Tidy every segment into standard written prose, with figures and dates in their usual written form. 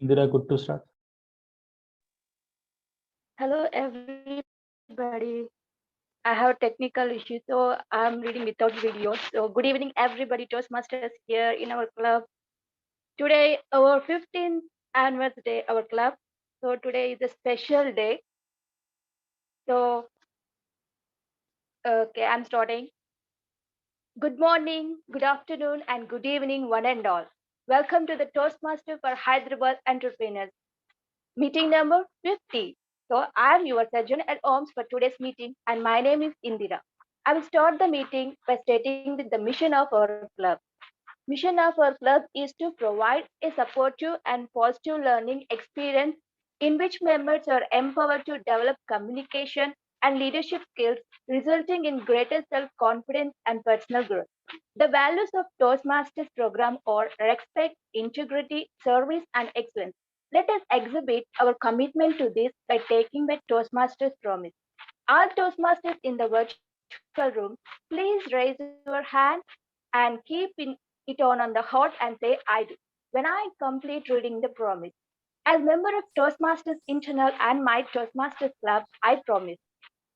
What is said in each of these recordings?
Indira, good to start. Hello, everybody. I have technical issues, so I'm reading without video. So, good evening, everybody. Toastmasters here in our club. Today, our 15th anniversary, our club. So, today is a special day. So, okay, I'm starting. Good morning, good afternoon, and good evening, one and all. Welcome to the Toastmaster for Hyderabad Entrepreneurs. Meeting number 50. So I'm your surgeon at arms for today's meeting, and my name is Indira. I will start the meeting by stating the mission of our club. Mission of our club is to provide a supportive and positive learning experience in which members are empowered to develop communication and leadership skills, resulting in greater self-confidence and personal growth. The values of Toastmasters program are respect, integrity, service, and excellence. Let us exhibit our commitment to this by taking the Toastmasters promise. All Toastmasters in the virtual room, please raise your hand and keep it on the heart and say, I do, when I complete reading the promise. As member of Toastmasters Internal and my Toastmasters Club, I promise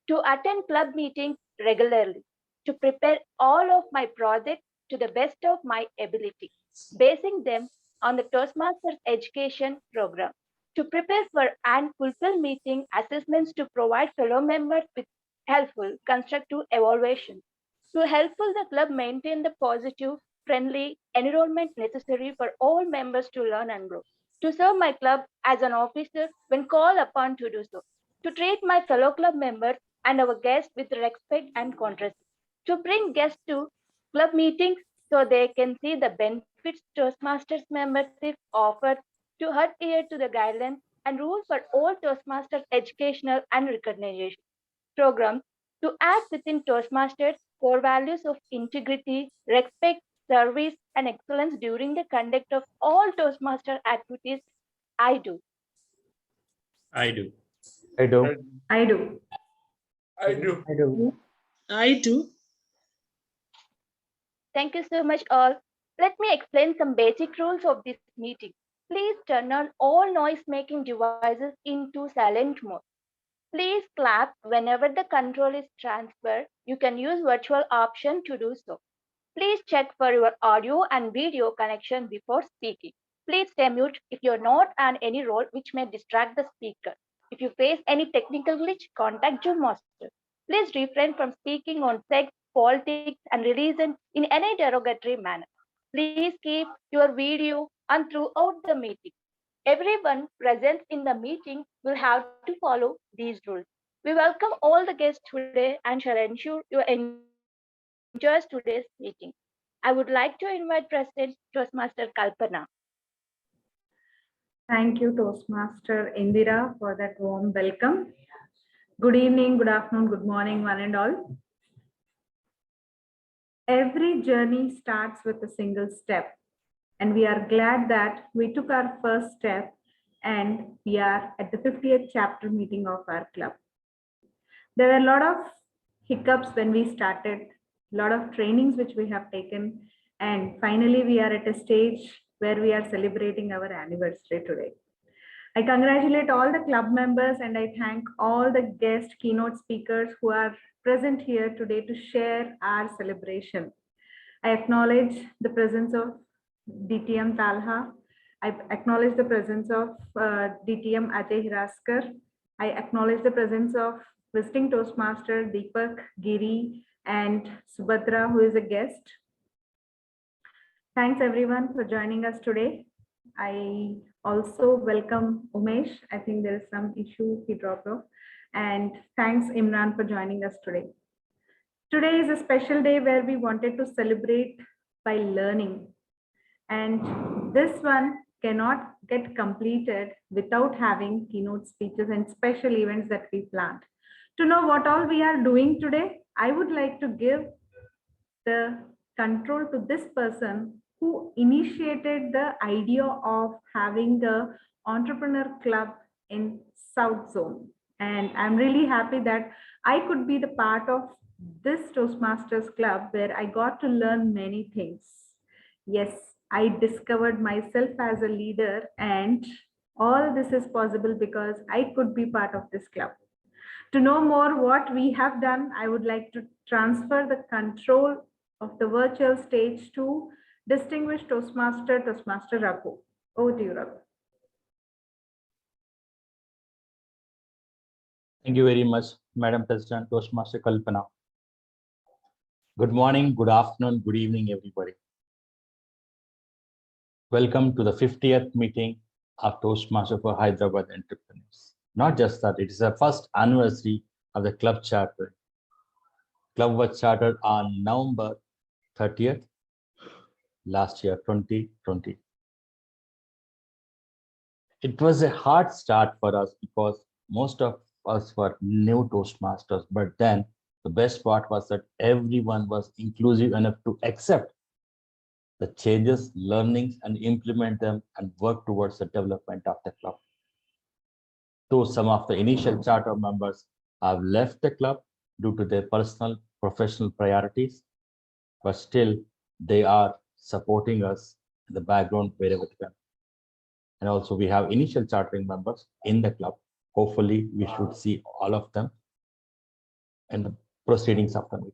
to attend club meetings regularly, to prepare all of my projects to the best of my ability, basing them on the Toastmasters education program, to prepare for and fulfill meeting assessments to provide fellow members with helpful, constructive evaluation, to helpful the club maintain the positive, friendly environment necessary for all members to learn and grow, to serve my club as an officer when called upon to do so, to treat my fellow club members and our guests with respect and courtesy, to bring guests to club meetings so they can see the benefits Toastmasters membership offers, to adhere to the guidelines and rules for all Toastmasters educational and recognition programs, to act within Toastmasters core values of integrity, respect, service, and excellence during the conduct of all Toastmaster activities. I do. I do. I do. I do. I do. I do. I do. Thank you so much, all. Let me explain some basic rules of this meeting. Please turn on all noise making devices into silent mode. Please clap whenever the control is transferred. You can use virtual option to do so. Please check for your audio and video connection before speaking. Please stay mute if you're not on any role which may distract the speaker. If you face any technical glitch, contact your master. Please refrain from speaking on sex, politics, and religion in any derogatory manner. Please keep your video on throughout the meeting. Everyone present in the meeting will have to follow these rules. We welcome all the guests today and shall ensure you enjoy today's meeting. I would like to invite President Toastmaster Kalpana. Thank you, Toastmaster Indira, for that warm welcome. Good evening, good afternoon, good morning, one and all. Every journey starts with a single step, and we are glad that we took our first step and we are at the 50th chapter meeting of our club. There were a lot of hiccups when we started, a lot of trainings which we have taken, and finally we are at a stage where we are celebrating our anniversary today. I congratulate all the club members and I thank all the guest keynote speakers who are present here today to share our celebration. I acknowledge the presence of DTM Talha. I acknowledge the presence of DTM Ajay Hiraskar. I acknowledge the presence of visiting Toastmaster Deepak, Giri, and Subhadra, who is a guest. Thanks everyone for joining us today. I also welcome Umesh. I think there is some issue, he dropped off. And thanks Imran for joining us today. Today is a special day where we wanted to celebrate by learning. And this one cannot get completed without having keynote speeches and special events that we planned. To know what all we are doing today, I would like to give the control to this person who initiated the idea of having the entrepreneur club in South Zone. And I'm really happy that I could be the part of this Toastmasters club where I got to learn many things. Yes, I discovered myself as a leader and All this is possible because I could be part of this club. To know more what we have done, I would like to transfer the control of the virtual stage to distinguished Toastmaster Raghu. Over to you, Raghu. Thank you very much, Madam President, Toastmaster Kalpana. Good morning, good afternoon, good evening, everybody. Welcome to the 50th meeting of Toastmaster for Hyderabad Entrepreneurs. Not just that, it is the first anniversary of the club charter. Club was chartered on November 30th, last year, 2020. It was a hard start for us because most of us were new Toastmasters, but then the best part was that everyone was inclusive enough to accept the changes, learnings, and implement them and work towards the development of the club. Though some of the initial charter members have left the club due to their personal, professional priorities, but still they are supporting us in the background wherever they can. And also we have initial chartering members in the club. Hopefully we should see all of them in the proceedings of the meeting.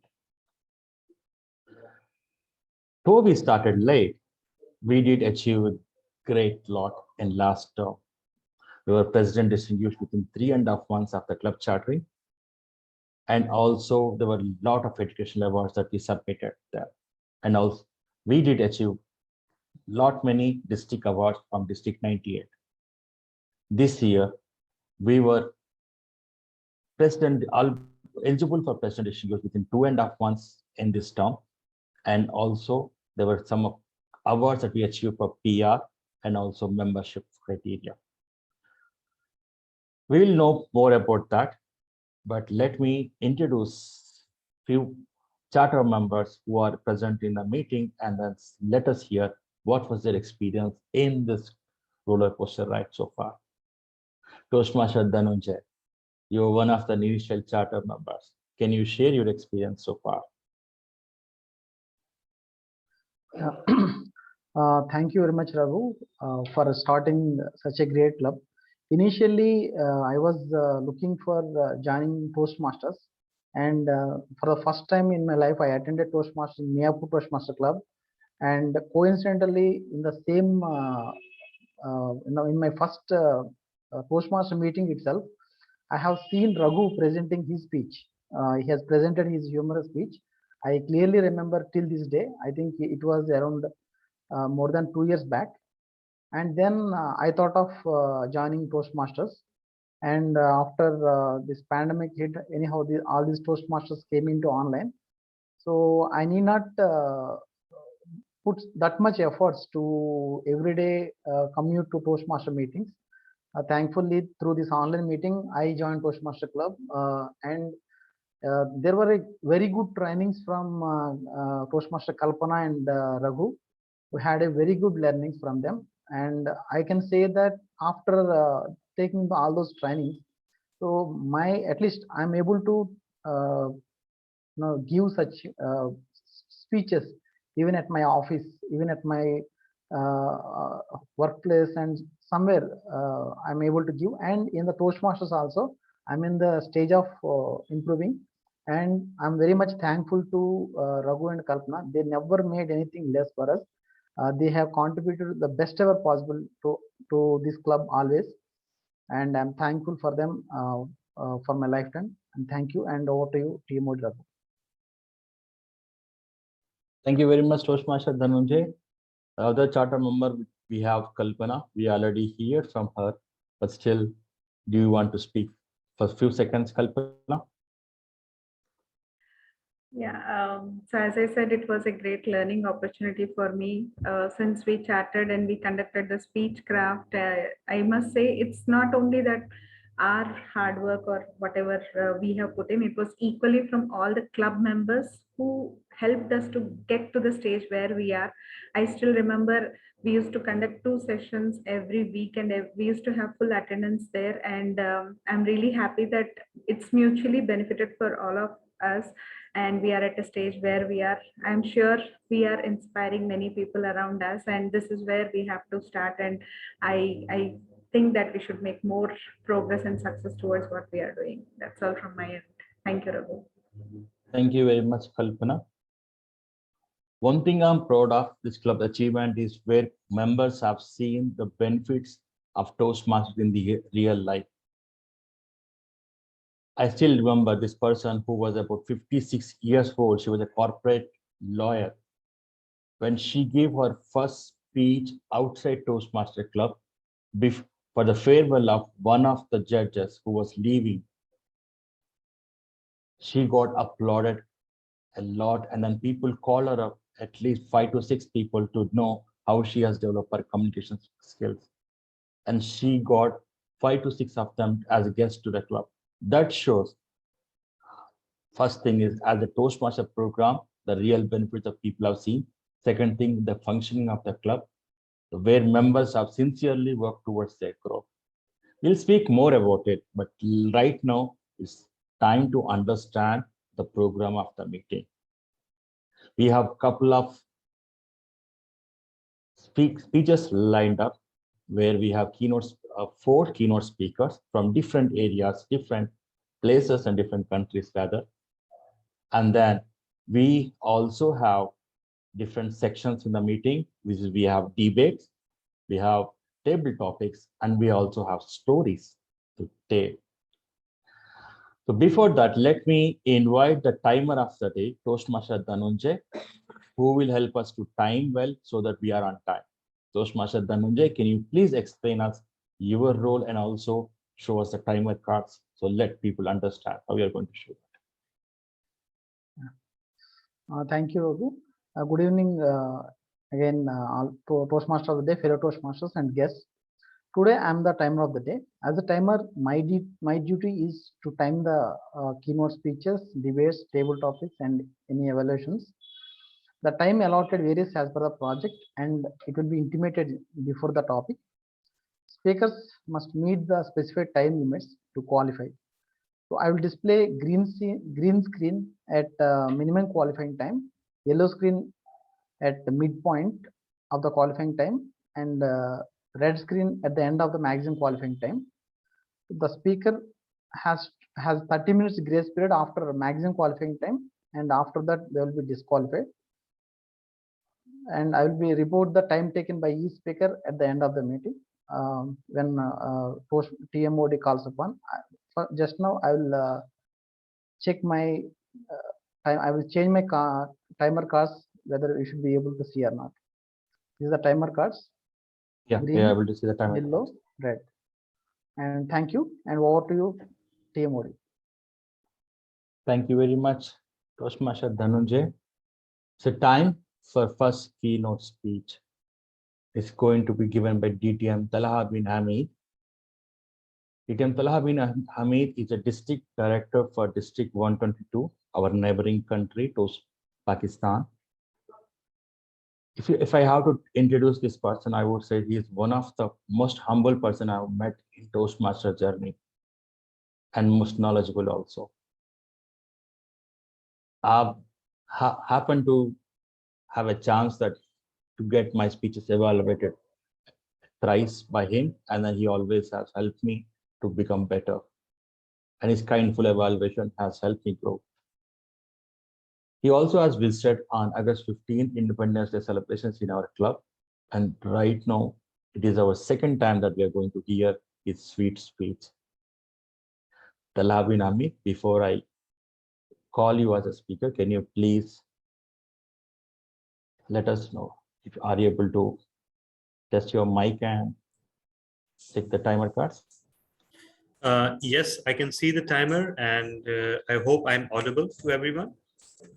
Though we started late, we did achieve a great lot in last term. We were president distinguished within 3.5 months of the club chartering. And also there were a lot of educational awards that we submitted there. And also we did achieve many district awards from District 98. This year, we were eligible for president distinguished within 2.5 months in this term. And also there were some awards that we achieved for PR and also membership criteria. We will know more about that, but let me introduce few charter members who are present in the meeting, and then let us hear what was their experience in this roller coaster ride so far. Toastmaster Dhananjay, you are one of the initial charter members. Can you share your experience so far? Thank you very much, Raghu, for starting such a great club. Initially, I was looking for joining Toastmasters, and for the first time in my life, I attended Toastmasters in Mayapur Toastmaster Club, and coincidentally, in the same, in my first Toastmaster meeting itself, I have seen Raghu presenting his speech. He has presented his humorous speech. I clearly remember till this day. I think it was around more than 2 years back. And then I thought of joining Toastmasters. And after this pandemic hit, anyhow, all these Toastmasters came into online. So I need not put that much efforts to everyday commute to Toastmaster meetings. Thankfully, through this online meeting, I joined Toastmaster Club, and there were very good trainings from Toastmaster Kalpana and Raghu. We had a very good learnings from them, and I can say that after taking all those trainings, so at least I'm able to give such speeches even at my office, even at my workplace, and somewhere I'm able to give. And in the Toastmasters also, I'm in the stage of improving, and I'm very much thankful to Raghu and Kalpana. They never made anything less for us. They have contributed the best ever possible to this club always, and I'm thankful for them for my lifetime. And thank you, and over to you, TMoD Raghu. Thank you very much, Toastmaster Dhananjay. The other charter member, we have Kalpana. We already heard from her, but still, do you want to speak for a few seconds, Kalpana? Yeah, so as I said, it was a great learning opportunity for me since we chatted and we conducted the speech craft. I must say it's not only that our hard work or whatever we have put in, it was equally from all the club members who helped us to get to the stage where we are. I still remember we used to conduct 2 sessions every week, and we used to have full attendance there. And I'm really happy that it's mutually benefited for all of us, and we are at a stage where we are, I'm sure we are inspiring many people around us, and this is where we have to start. And I think that we should make more progress and success towards what we are doing. That's all from my end. Thank you, Raghu. Thank you very much, Kalpana. One thing I'm proud of this club achievement is where members have seen the benefits of Toastmasters in the real life. I still remember this person who was about 56 years old. She was a corporate lawyer. When she gave her first speech outside Toastmaster Club for the farewell of one of the judges who was leaving, she got applauded a lot, and then people call her up, at least 5 to 6 people, to know how she has developed her communication skills. And she got 5 to 6 of them as guests to the club. That shows, first thing is, as a Toastmaster program, the real benefits of people have seen. Second thing, the functioning of the club, where members have sincerely worked towards their growth. We'll speak more about it, but right now it's time to understand the program of the meeting. We have a couple of speeches lined up where we have keynotes, 4 keynote speakers from different areas, different places and different countries rather. And then we also have different sections in the meeting, which is we have debates, we have table topics, and we also have stories to tell. So before that, let me invite the timer of the day, Toastmaster Dhananjay, who will help us to time well so that we are on time. Toastmaster Dhananjay, can you please explain us your role and also show us the timer cards so let people understand how we are going to show that. Thank you, Raghu. Good evening again, all Toastmasters of the day, fellow Toastmasters and guests. Today, I am the timer of the day. As a timer, my duty is to time the keynote speeches, debates, table topics, and any evaluations. The time allotted varies as per the project, and it will be intimated before the topic. Speakers must meet the specified time limits to qualify. So I will display green screen at minimum qualifying time, yellow screen at the midpoint of the qualifying time, and red screen at the end of the maximum qualifying time. The speaker has 30 minutes grace period after maximum qualifying time, and after that they will be disqualified. And I will be report the time taken by each speaker at the end of the meeting when TMoD calls upon. Just now I will check my time. I will change my timer cards whether we should be able to see or not. These are the timer cards. Yeah, Green, we are able to see the timer. Yellow, red. And thank you. And over to you, TMoD. Thank you very much, Toastmaster Dhananjay. So time for first keynote speech is going to be given by DTM Talha Bin Hamid. DTM Talha Bin Hamid is a district director for District 122, our neighboring country, to Pakistan. If I have to introduce this person, I would say he is one of the most humble person I've met in Toastmaster journey, and most knowledgeable also. I've happened to have a chance that to get my speeches evaluated thrice by him, and then he always has helped me to become better. And his kindful evaluation has helped me grow. He also has visited on August 15th Independence Day celebrations in our club. And right now, it is our second time that we are going to hear his sweet speech. Talha Bin Hamid, before I call you as a speaker, can you please let us know if you are able to test your mic and check the timer cards? Yes, I can see the timer, and I hope I'm audible to everyone.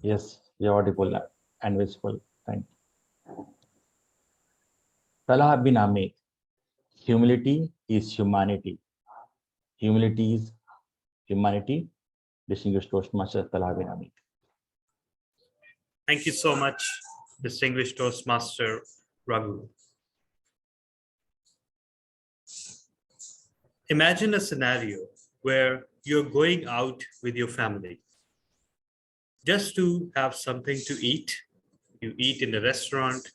Yes, you're audible and visible. Thank you. Talha Bin Hamid, humility is humanity. Humility is humanity. Distinguished Toastmaster Talha Bin Hamid. Thank you so much, distinguished Toastmaster Raghu. Imagine a scenario where you're going out with your family just to have something to eat. You eat in a restaurant,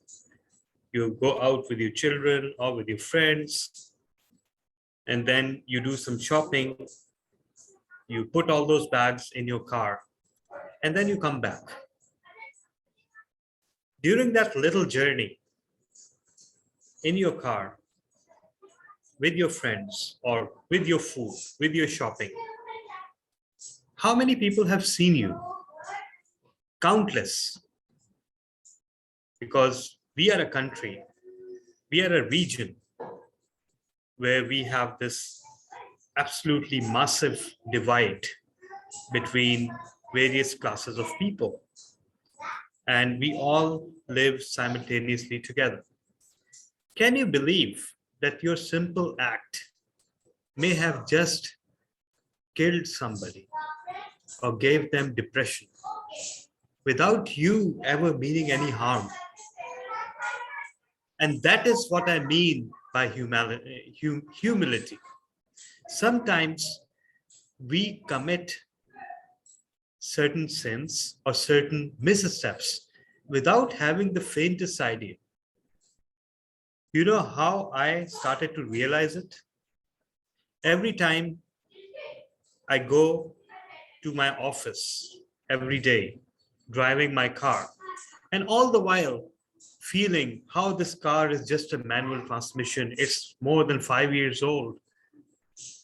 you go out with your children or with your friends, and then you do some shopping, you put all those bags in your car, and then you come back. During that little journey in your car, with your friends, or with your food, with your shopping, how many people have seen you? Countless. Because we are a country, we are a region where we have this absolutely massive divide between various classes of people, and we all live simultaneously together. Can you believe that your simple act may have just killed somebody or gave them depression without you ever meaning any harm? And that is what I mean by humility. Sometimes we commit certain sins or certain missteps without having the faintest idea. You know how I started to realize it? Every time I go to my office every day, driving my car, and all the while feeling how this car is just a manual transmission, it's more than 5 years old,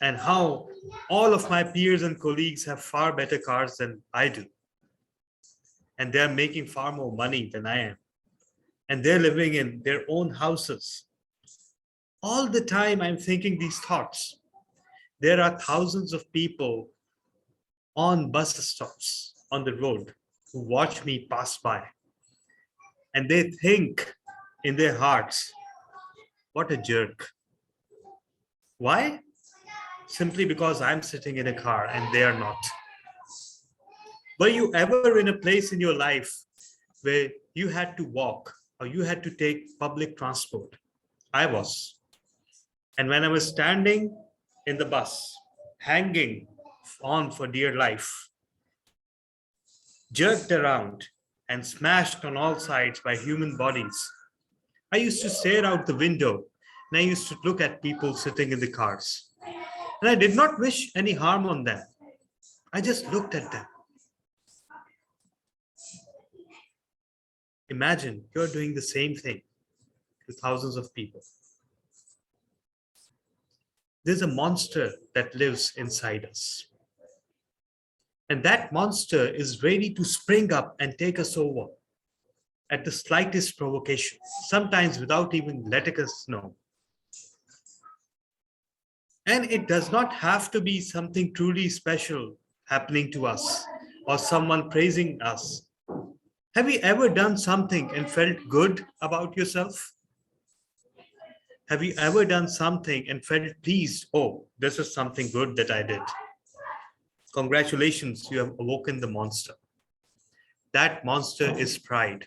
and how all of my peers and colleagues have far better cars than I do. And they're making far more money than I am. And they're living in their own houses. All the time I'm thinking these thoughts. There are thousands of people on bus stops on the road who watch me pass by. And they think in their hearts, what a jerk. Why? Simply because I'm sitting in a car and they are not. Were you ever in a place in your life where you had to walk or you had to take public transport? I was. And when I was standing in the bus, hanging on for dear life, jerked around and smashed on all sides by human bodies, I used to stare out the window and I used to look at people sitting in the cars. And I did not wish any harm on them. I just looked at them. Imagine you're doing the same thing to thousands of people. There's a monster that lives inside us. And that monster is ready to spring up and take us over at the slightest provocation, sometimes without even letting us know. And it does not have to be something truly special happening to us or someone praising us. Have you ever done something and felt good about yourself? Have you ever done something and felt pleased? Oh, this is something good that I did. Congratulations, you have awoken the monster. That monster is pride.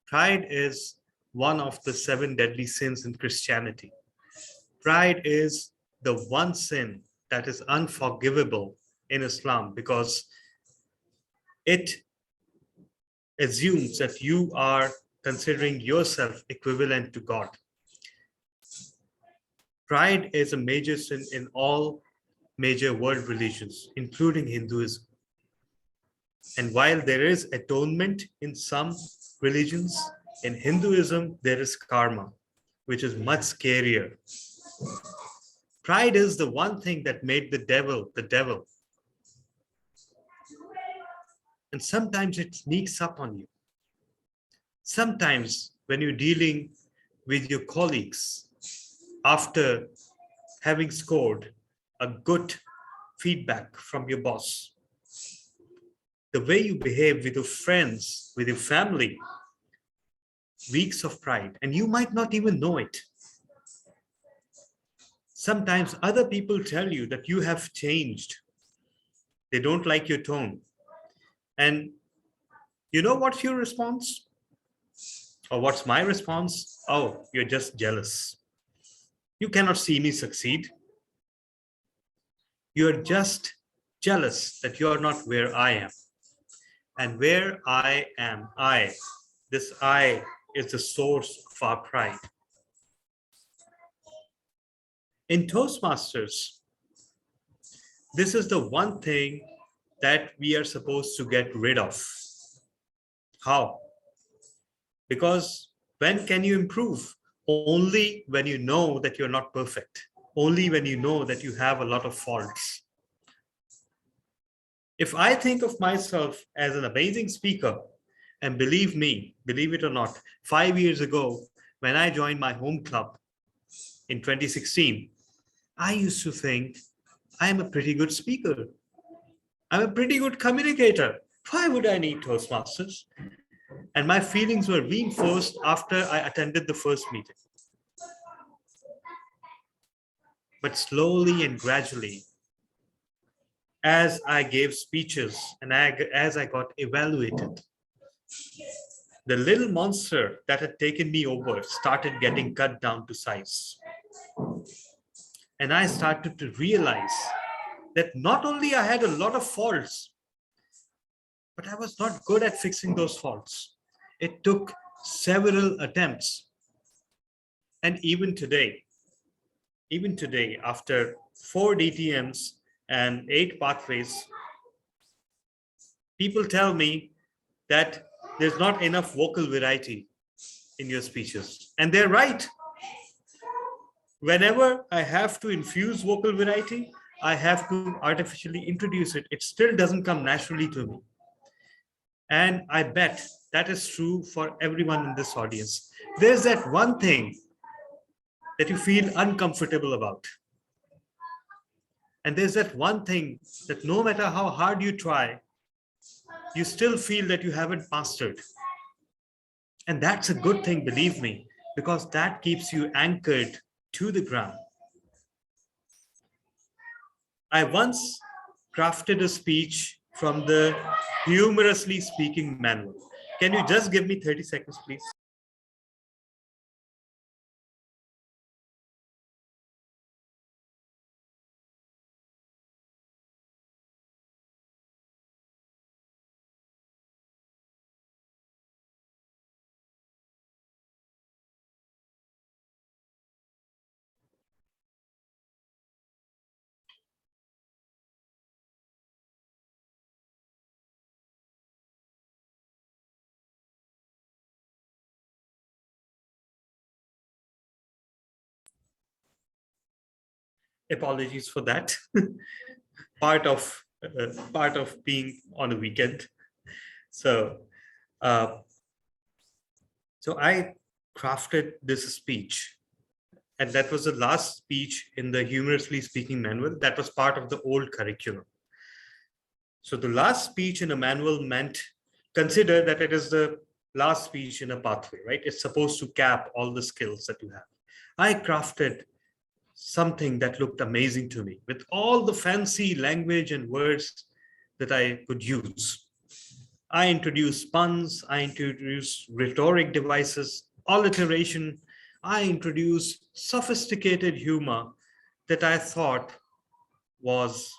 Pride is one of the 7 deadly sins in Christianity. Pride is the one sin that is unforgivable in Islam because it assumes that you are considering yourself equivalent to God. Pride is a major sin in all major world religions, including Hinduism. And while there is atonement in some religions, in Hinduism, there is karma, which is much scarier. Pride is the one thing that made the devil the devil. And sometimes it sneaks up on you. Sometimes when you're dealing with your colleagues, after having scored a good feedback from your boss, the way you behave with your friends, with your family, reeks of pride, and you might not even know it. Sometimes other people tell you that you have changed. They don't like your tone. And you know what's your response? Or what's my response? Oh, you're just jealous. You cannot see me succeed. You're just jealous that you're not where I am. And where I am, this I is the source of our pride. In Toastmasters, this is the one thing that we are supposed to get rid of. How? Because when can you improve? Only when you know that you're not perfect. Only when you know that you have a lot of faults. If I think of myself as an amazing speaker, and believe me, believe it or not, 5 years ago, when I joined my home club in 2016, I used to think I'm a pretty good speaker. I'm a pretty good communicator. Why would I need Toastmasters? And my feelings were reinforced after I attended the first meeting. But slowly and gradually, as I gave speeches and as I got evaluated, the little monster that had taken me over started getting cut down to size. And I started to realize that not only I had a lot of faults, but I was not good at fixing those faults. It took several attempts. And even today, after 4 DTMs and 8 pathways, people tell me that there's not enough vocal variety in your speeches. And they're right. Whenever I have to infuse vocal variety, I have to artificially introduce it. It still doesn't come naturally to me. And I bet that is true for everyone in this audience. There's that one thing that you feel uncomfortable about. And there's that one thing that no matter how hard you try, you still feel that you haven't mastered. And that's a good thing, believe me, because that keeps you anchored to the ground. I once crafted a speech from the Humorously Speaking manual. Can you just give me 30 seconds, please? Apologies for that. part of being on a weekend. So I crafted this speech, and that was the last speech in the Humorously Speaking manual. That was part of the old curriculum. So the last speech in a manual meant, consider that it is the last speech in a pathway, right? It's supposed to cap all the skills that you have. I crafted something that looked amazing to me with all the fancy language and words that I could use. I introduced puns, I introduced rhetoric devices, alliteration. I introduced sophisticated humor that I thought was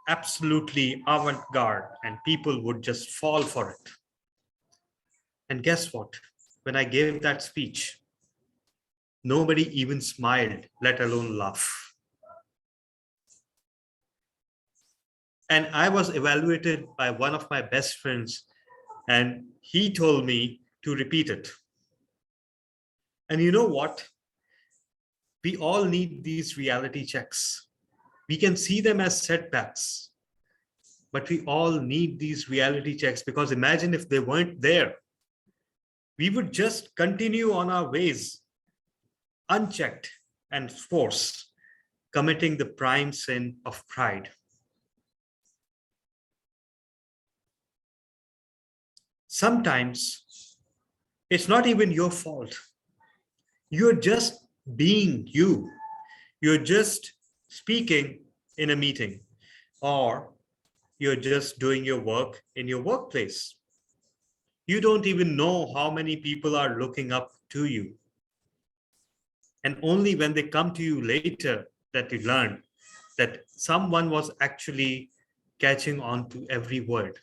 absolutely avant-garde and people would just fall for it. And guess what? When I gave that speech, nobody even smiled, let alone laugh. And I was evaluated by one of my best friends, and he told me to repeat it. And you know what? We all need these reality checks. We can see them as setbacks, but we all need these reality checks, because imagine if they weren't there. We would just continue on our ways, unchecked and force, committing the prime sin of pride. Sometimes it's not even your fault. You're just being you. You're just speaking in a meeting, or you're just doing your work in your workplace. You don't even know how many people are looking up to you. And only when they come to you later that you learn that someone was actually catching on to every word.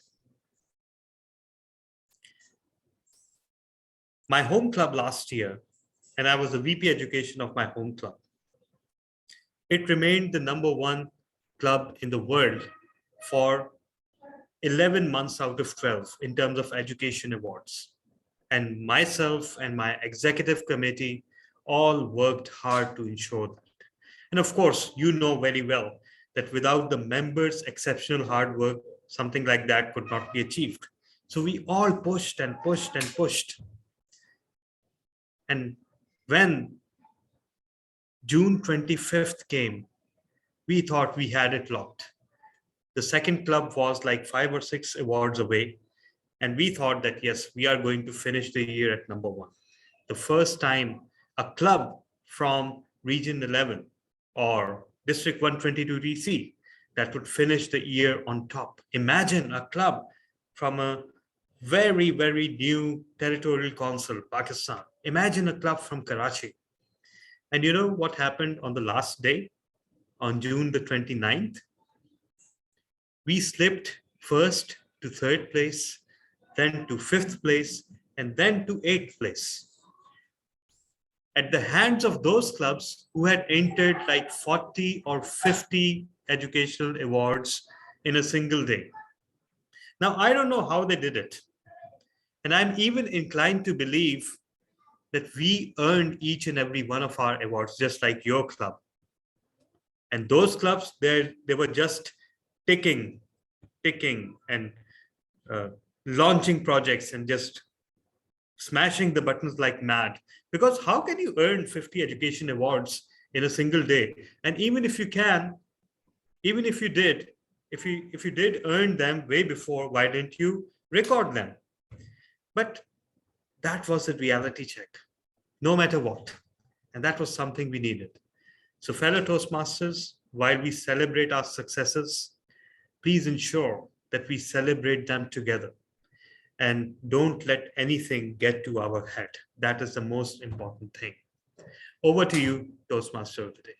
My home club last year, and I was the VP education of my home club. It remained the #1 club in the world for 11 months out of 12 in terms of education awards. And myself and my executive committee all worked hard to ensure that. And of course, you know very well that without the members' exceptional hard work, something like that could not be achieved. So we all pushed and pushed and pushed. And when June 25th came, we thought we had it locked. The second club was like 5 or 6 awards away. And we thought that, yes, we are going to finish the year at #1. The first time a club from Region 11 or District 122 DC that would finish the year on top. Imagine a club from a very, very new territorial council, Pakistan. Imagine a club from Karachi. And you know what happened on the last day, on June the 29th? We slipped first to 3rd place, then to 5th place, and then to 8th place. At the hands of those clubs who had entered like 40 or 50 educational awards in a single day. Now, I don't know how they did it. And I'm even inclined to believe that we earned each and every one of our awards, just like your club. And those clubs, they were just ticking and launching projects and just smashing the buttons like mad. Because how can you earn 50 education awards in a single day? And even if you can, even if you did, if you did earn them way before, why didn't you record them? But that was a reality check, no matter what. And that was something we needed. So fellow Toastmasters, while we celebrate our successes, please ensure that we celebrate them together. And don't let anything get to our head. That is the most important thing. Over to you, Toastmaster of the day.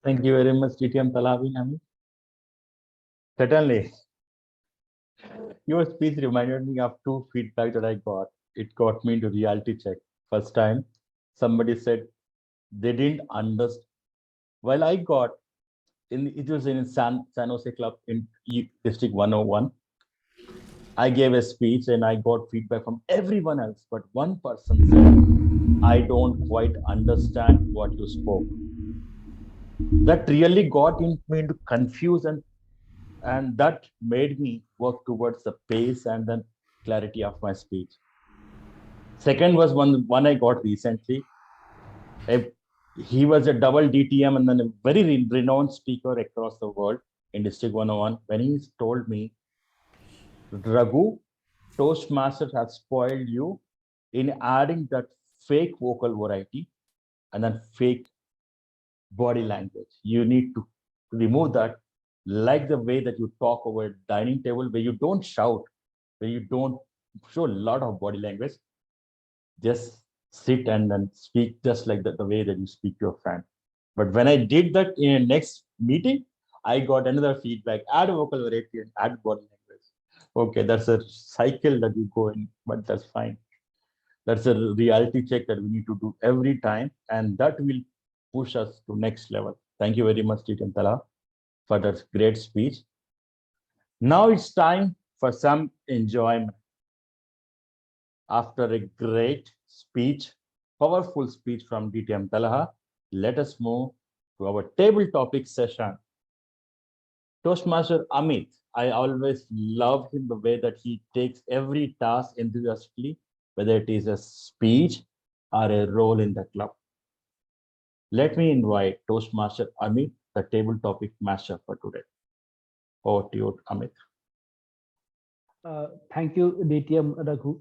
Thank you very much, DTM Talha Bin Hamid. Certainly, your speech reminded me of 2 feedback that I got. It got me into reality check. First time, somebody said they didn't understand. Well, I got it was in San Jose Club in District 101. I gave a speech and I got feedback from everyone else, but one person said, I don't quite understand what you spoke. That really got me into confusion, and that made me work towards the pace and then clarity of my speech. Second was one I got recently. He was a double DTM and then a very renowned speaker across the world in District 101. When he told me, Raghu, Toastmasters has spoiled you in adding that fake vocal variety and then fake body language. You need to remove that, like the way that you talk over a dining table, where you don't shout, where you don't show a lot of body language. Just sit and then speak just like the way that you speak to your friend. But when I did that in a next meeting, I got another feedback, add vocal variety and add body language. Okay, that's a cycle that you go in, but that's fine. That's a reality check that we need to do every time, and that will push us to next level. Thank you very much, DTM Talha, for that great speech. Now it's time for some enjoyment. After a great speech, powerful speech from DTM Talha, let us move to our table topic session. Toastmaster Amit, I always love him the way that he takes every task enthusiastically, whether it is a speech or a role in the club. Let me invite Toastmaster Amit, the table topic master for today. Over to you, Amit. Thank you, DTM Raghu.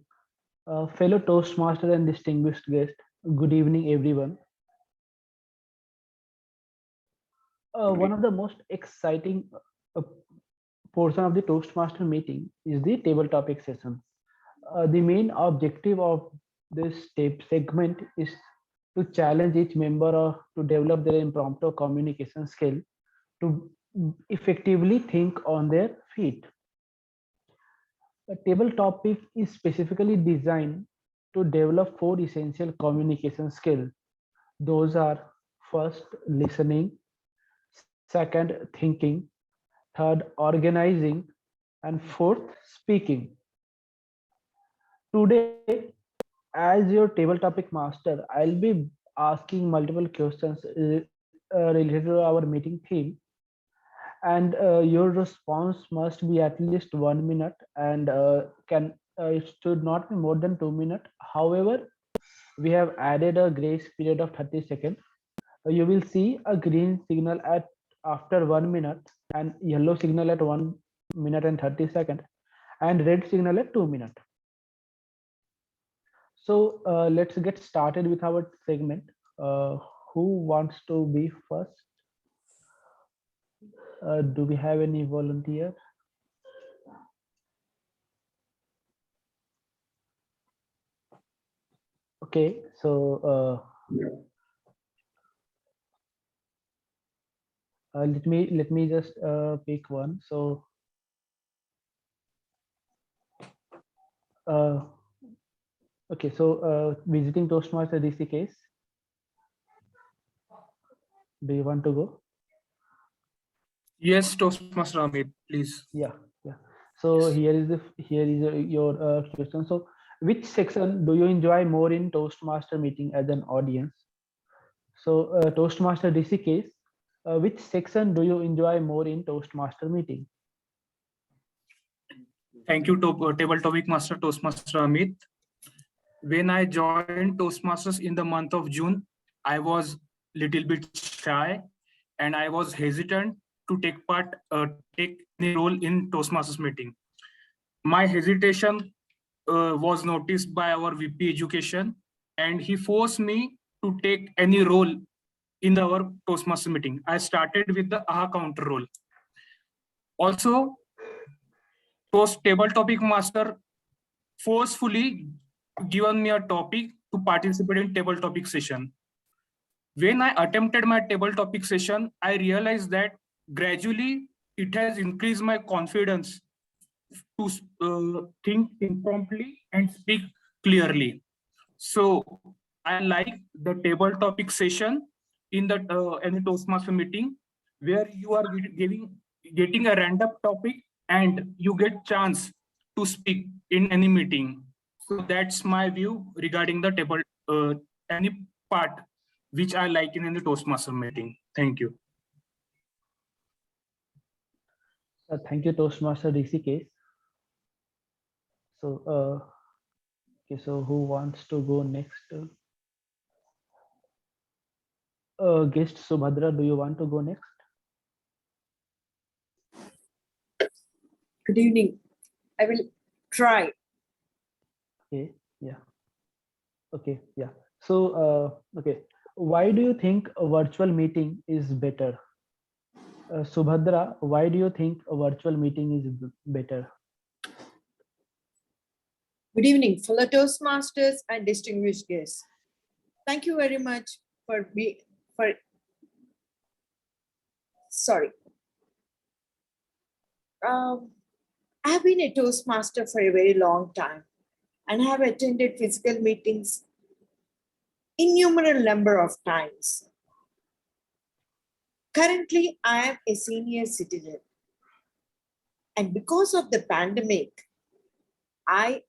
Fellow Toastmaster and distinguished guest, good evening, everyone. One of the most exciting portion of the Toastmaster meeting is the table topic session. The main objective of this segment is to challenge each member to develop their impromptu communication skill to effectively think on their feet. A table topic is specifically designed to develop 4 essential communication skills. Those are: first, listening; second, thinking; third, organizing; and fourth, speaking. Today, as your table topic master, I'll be asking multiple questions related to our meeting theme, and your response must be at least 1 minute, and it should not be more than 2 minutes. However, we have added a grace period of 30 seconds. You will see a green signal at after 1 minute, and yellow signal at 1 minute and 30 seconds, and red signal at 2 minutes. So let's get started with our segment. Who wants to be first? Do we have any volunteer? Okay, so let me just pick one. So okay, so visiting Toastmaster DC case. Do you want to go? Yes, Toastmaster Amit, please. Yeah. So here is your question. So which section do you enjoy more in Toastmaster meeting as an audience? So Toastmaster DC case, which section do you enjoy more in Toastmaster meeting? Thank you, Table Topic Master Toastmaster Amit. When I joined Toastmasters in the month of June, I was little bit shy and I was hesitant to take any role in Toastmasters meeting. My hesitation was noticed by our VP Education, and he forced me to take any role in our Toastmaster meeting. I started with the AHA counter role. Also, Table Topic Master forcefully given me a topic to participate in table topic session. When I attempted my table topic session, I realized that gradually it has increased my confidence to think impromptu and speak clearly. So I like the table topic session in the any Toastmaster meeting, where you are getting a random topic and you get chance to speak in any meeting. So that's my view regarding the table any part which I like in any Toastmaster meeting. Thank you. Thank you, Toastmaster DC case. So okay, so who wants to go next? Guest Subhadra, do you want to go next? Good evening. I will try. Okay, yeah. Okay, yeah. So okay, why do you think a virtual meeting is better? Subhadra, why do you think a virtual meeting is better? Good evening, fellow Toastmasters and distinguished guests. Thank you very much for sorry. I have been a Toastmaster for a very long time and have attended physical meetings innumerable number of times. Currently, I am a senior citizen, and because of the pandemic, I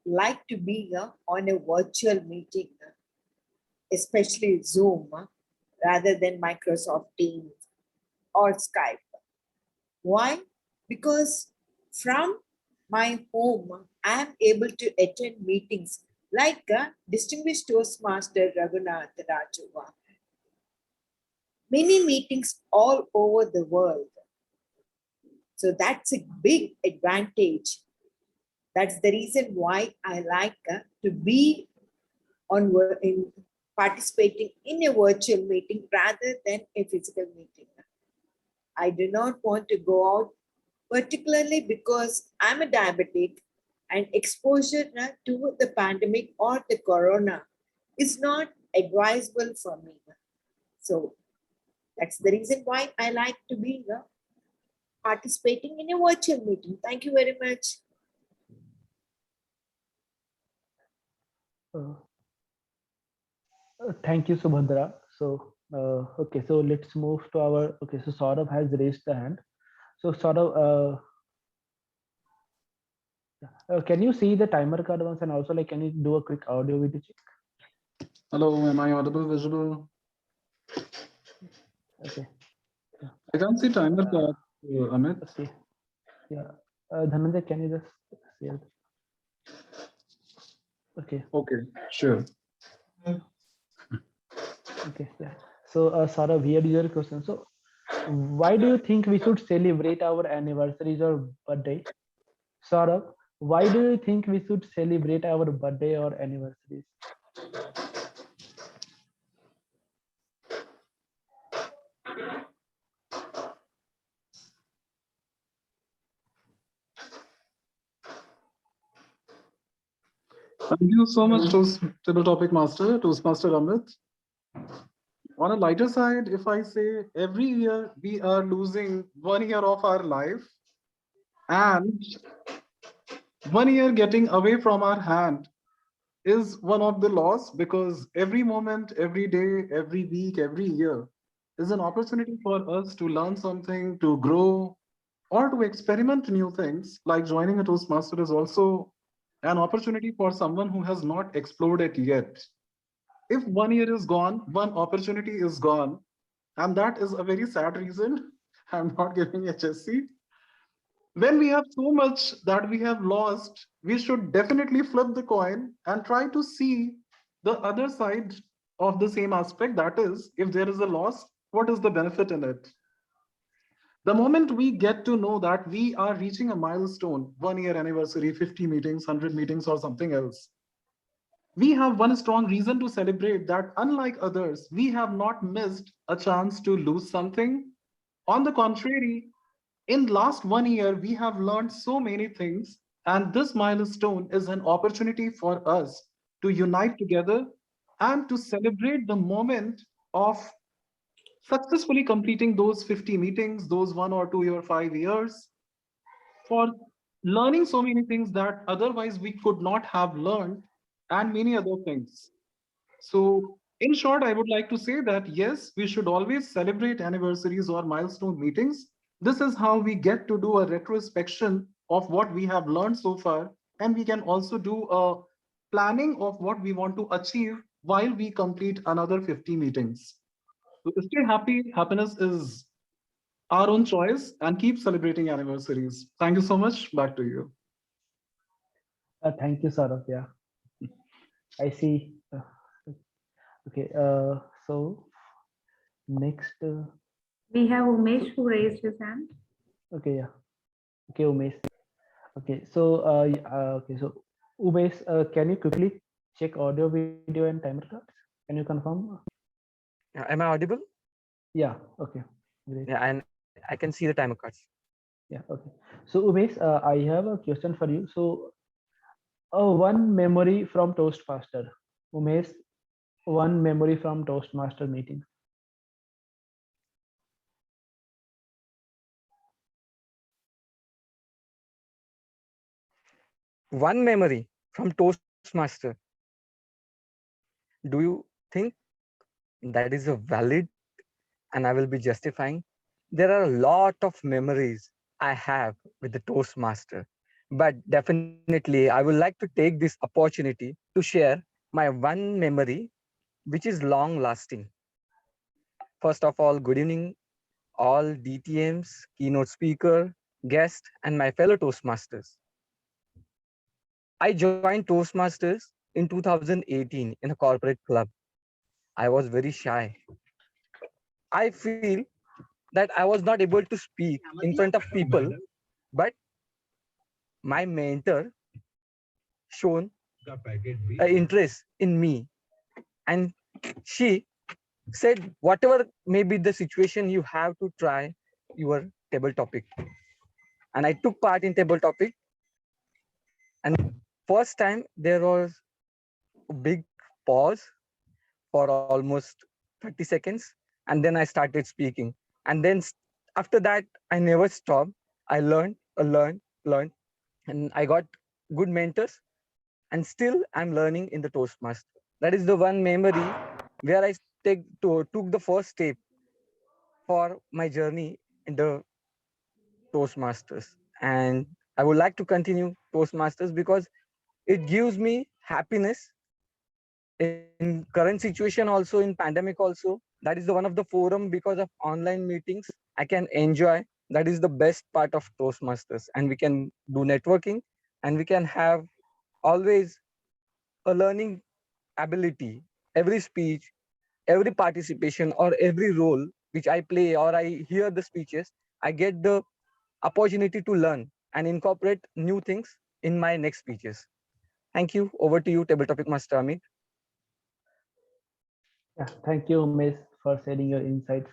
like to be on a virtual meeting, especially Zoom, rather than Microsoft Teams or Skype. Why? Because from my home, I am able to attend meetings like distinguished Toastmaster Raghunadha, Raju. Many meetings all over the world. So that's a big advantage. That's the reason why I like to be participating in a virtual meeting rather than a physical meeting. I do not want to go out, particularly because I'm a diabetic and exposure to the pandemic or the corona is not advisable for me. So that's the reason why I like to be participating in a virtual meeting. Thank you very much. Thank you, Subhadra. So, okay, so let's move to our, okay, so Saurabh has raised the hand. So Saurabh, can you see the timer card once, and also like, can you do a quick audio video check? Hello, am I audible, visible? Okay. Yeah. I can't see timer card, Amit. Okay. Yeah. Dhananjay, can you just share? Okay. Okay, sure. Okay. Yeah. So, Saurabh, here is your question. So, why do you think we should celebrate our anniversaries or birthday? Saurabh, why do you think we should celebrate our birthday or anniversaries? Thank you so much, Table Topic Master, Toastmaster Amit. On a lighter side, if I say every year we are losing 1 year of our life, and 1 year getting away from our hand is one of the loss, because every moment, every day, every week, every year is an opportunity for us to learn something, to grow, or to experiment new things. Like joining a Toastmaster is also an opportunity for someone who has not explored it yet. If 1 year is gone, one opportunity is gone, and that is a very sad reason. I'm not giving HSC. When we have so much that we have lost, we should definitely flip the coin and try to see the other side of the same aspect. That is, if there is a loss, what is the benefit in it? The moment we get to know that we are reaching a milestone, 1 year anniversary, 50 meetings, 100 meetings, or something else, we have one strong reason to celebrate that unlike others, we have not missed a chance to lose something. On the contrary, in last 1 year, we have learned so many things, and this milestone is an opportunity for us to unite together and to celebrate the moment of successfully completing those 50 meetings, those 1 or 2 or 5 years, for learning so many things that otherwise we could not have learned, and many other things. So in short, I would like to say that yes, we should always celebrate anniversaries or milestone meetings. This is how we get to do a retrospection of what we have learned so far, and we can also do a planning of what we want to achieve while we complete another 50 meetings. So stay happy. Happiness is our own choice, and keep celebrating anniversaries. Thank you so much. Back to you. Thank you, Saurabh. Yeah. I see. Okay. So next. We have Umesh who raised his hand. Okay. Yeah. Okay, Umesh. Okay. So okay. So Umesh, can you quickly check audio, video, and timer cards? Can you confirm? Am I audible? Yeah. Okay. Great. Yeah, and I can see the timer cards. Yeah. Okay. So Umesh, I have a question for you. So, one memory from Toastmaster. Umesh, one memory from Toastmaster meeting. One memory from Toastmaster. Do you think that is a valid, and I will be justifying? There are a lot of memories I have with the Toastmaster, but definitely I would like to take this opportunity to share my one memory, which is long lasting. First of all, good evening, all DTMs, keynote speaker, guest, and my fellow Toastmasters. I joined Toastmasters in 2018 in a corporate club. I was very shy. I feel that I was not able to speak in front of people, but my mentor shown interest in me, and she said, whatever may be the situation, you have to try your table topic. And I took part in table topic, and first time there was a big pause for almost 30 seconds, and then I started speaking. And then after that, I never stopped. I learned, and I got good mentors, and still I'm learning in the Toastmaster. That is the one memory where I took the first step for my journey in the Toastmasters. And I would like to continue Toastmasters because it gives me happiness in current situation, also in pandemic also. That is the one of the forum, because of online meetings I can enjoy. That is the best part of Toastmasters, and we can do networking, and we can have always a learning ability. Every speech, every participation, or every role which I play or I hear the speeches, I get the opportunity to learn and incorporate new things in my next speeches. Thank you. Over to you, Table Topic Master Amit. Yeah, thank you, Miss, for sharing your insights.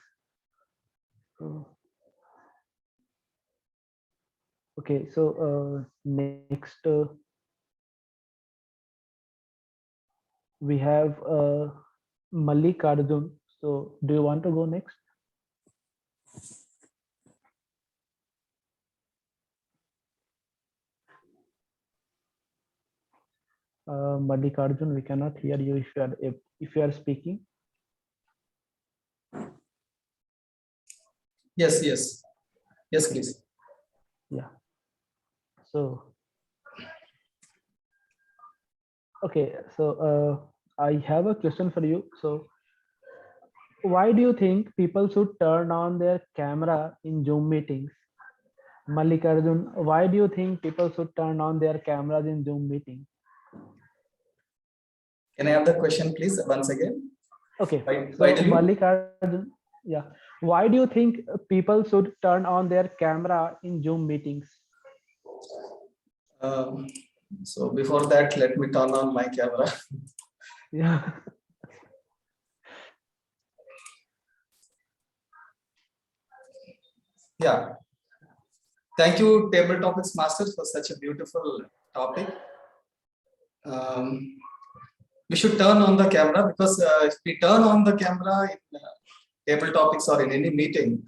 Okay, so next we have Mallikarjun. So do you want to go next? Mallikarjun, we cannot hear you if you are speaking. Yes, yes. Yes, please. Yeah. So, okay. So I have a question for you. So why do you think people should turn on their camera in Zoom meetings? Mallikarjun, why do you think people should turn on their cameras in Zoom meetings? Can I have the question, please, once again? Okay. Why do you? Mallikarjun, yeah. Why do you think people should turn on their camera in Zoom meetings? So before that, let me turn on my camera. Yeah. Yeah. Thank you, Table Topics Masters, for such a beautiful topic. We should turn on the camera because if we turn on the camera in table topics or in any meeting,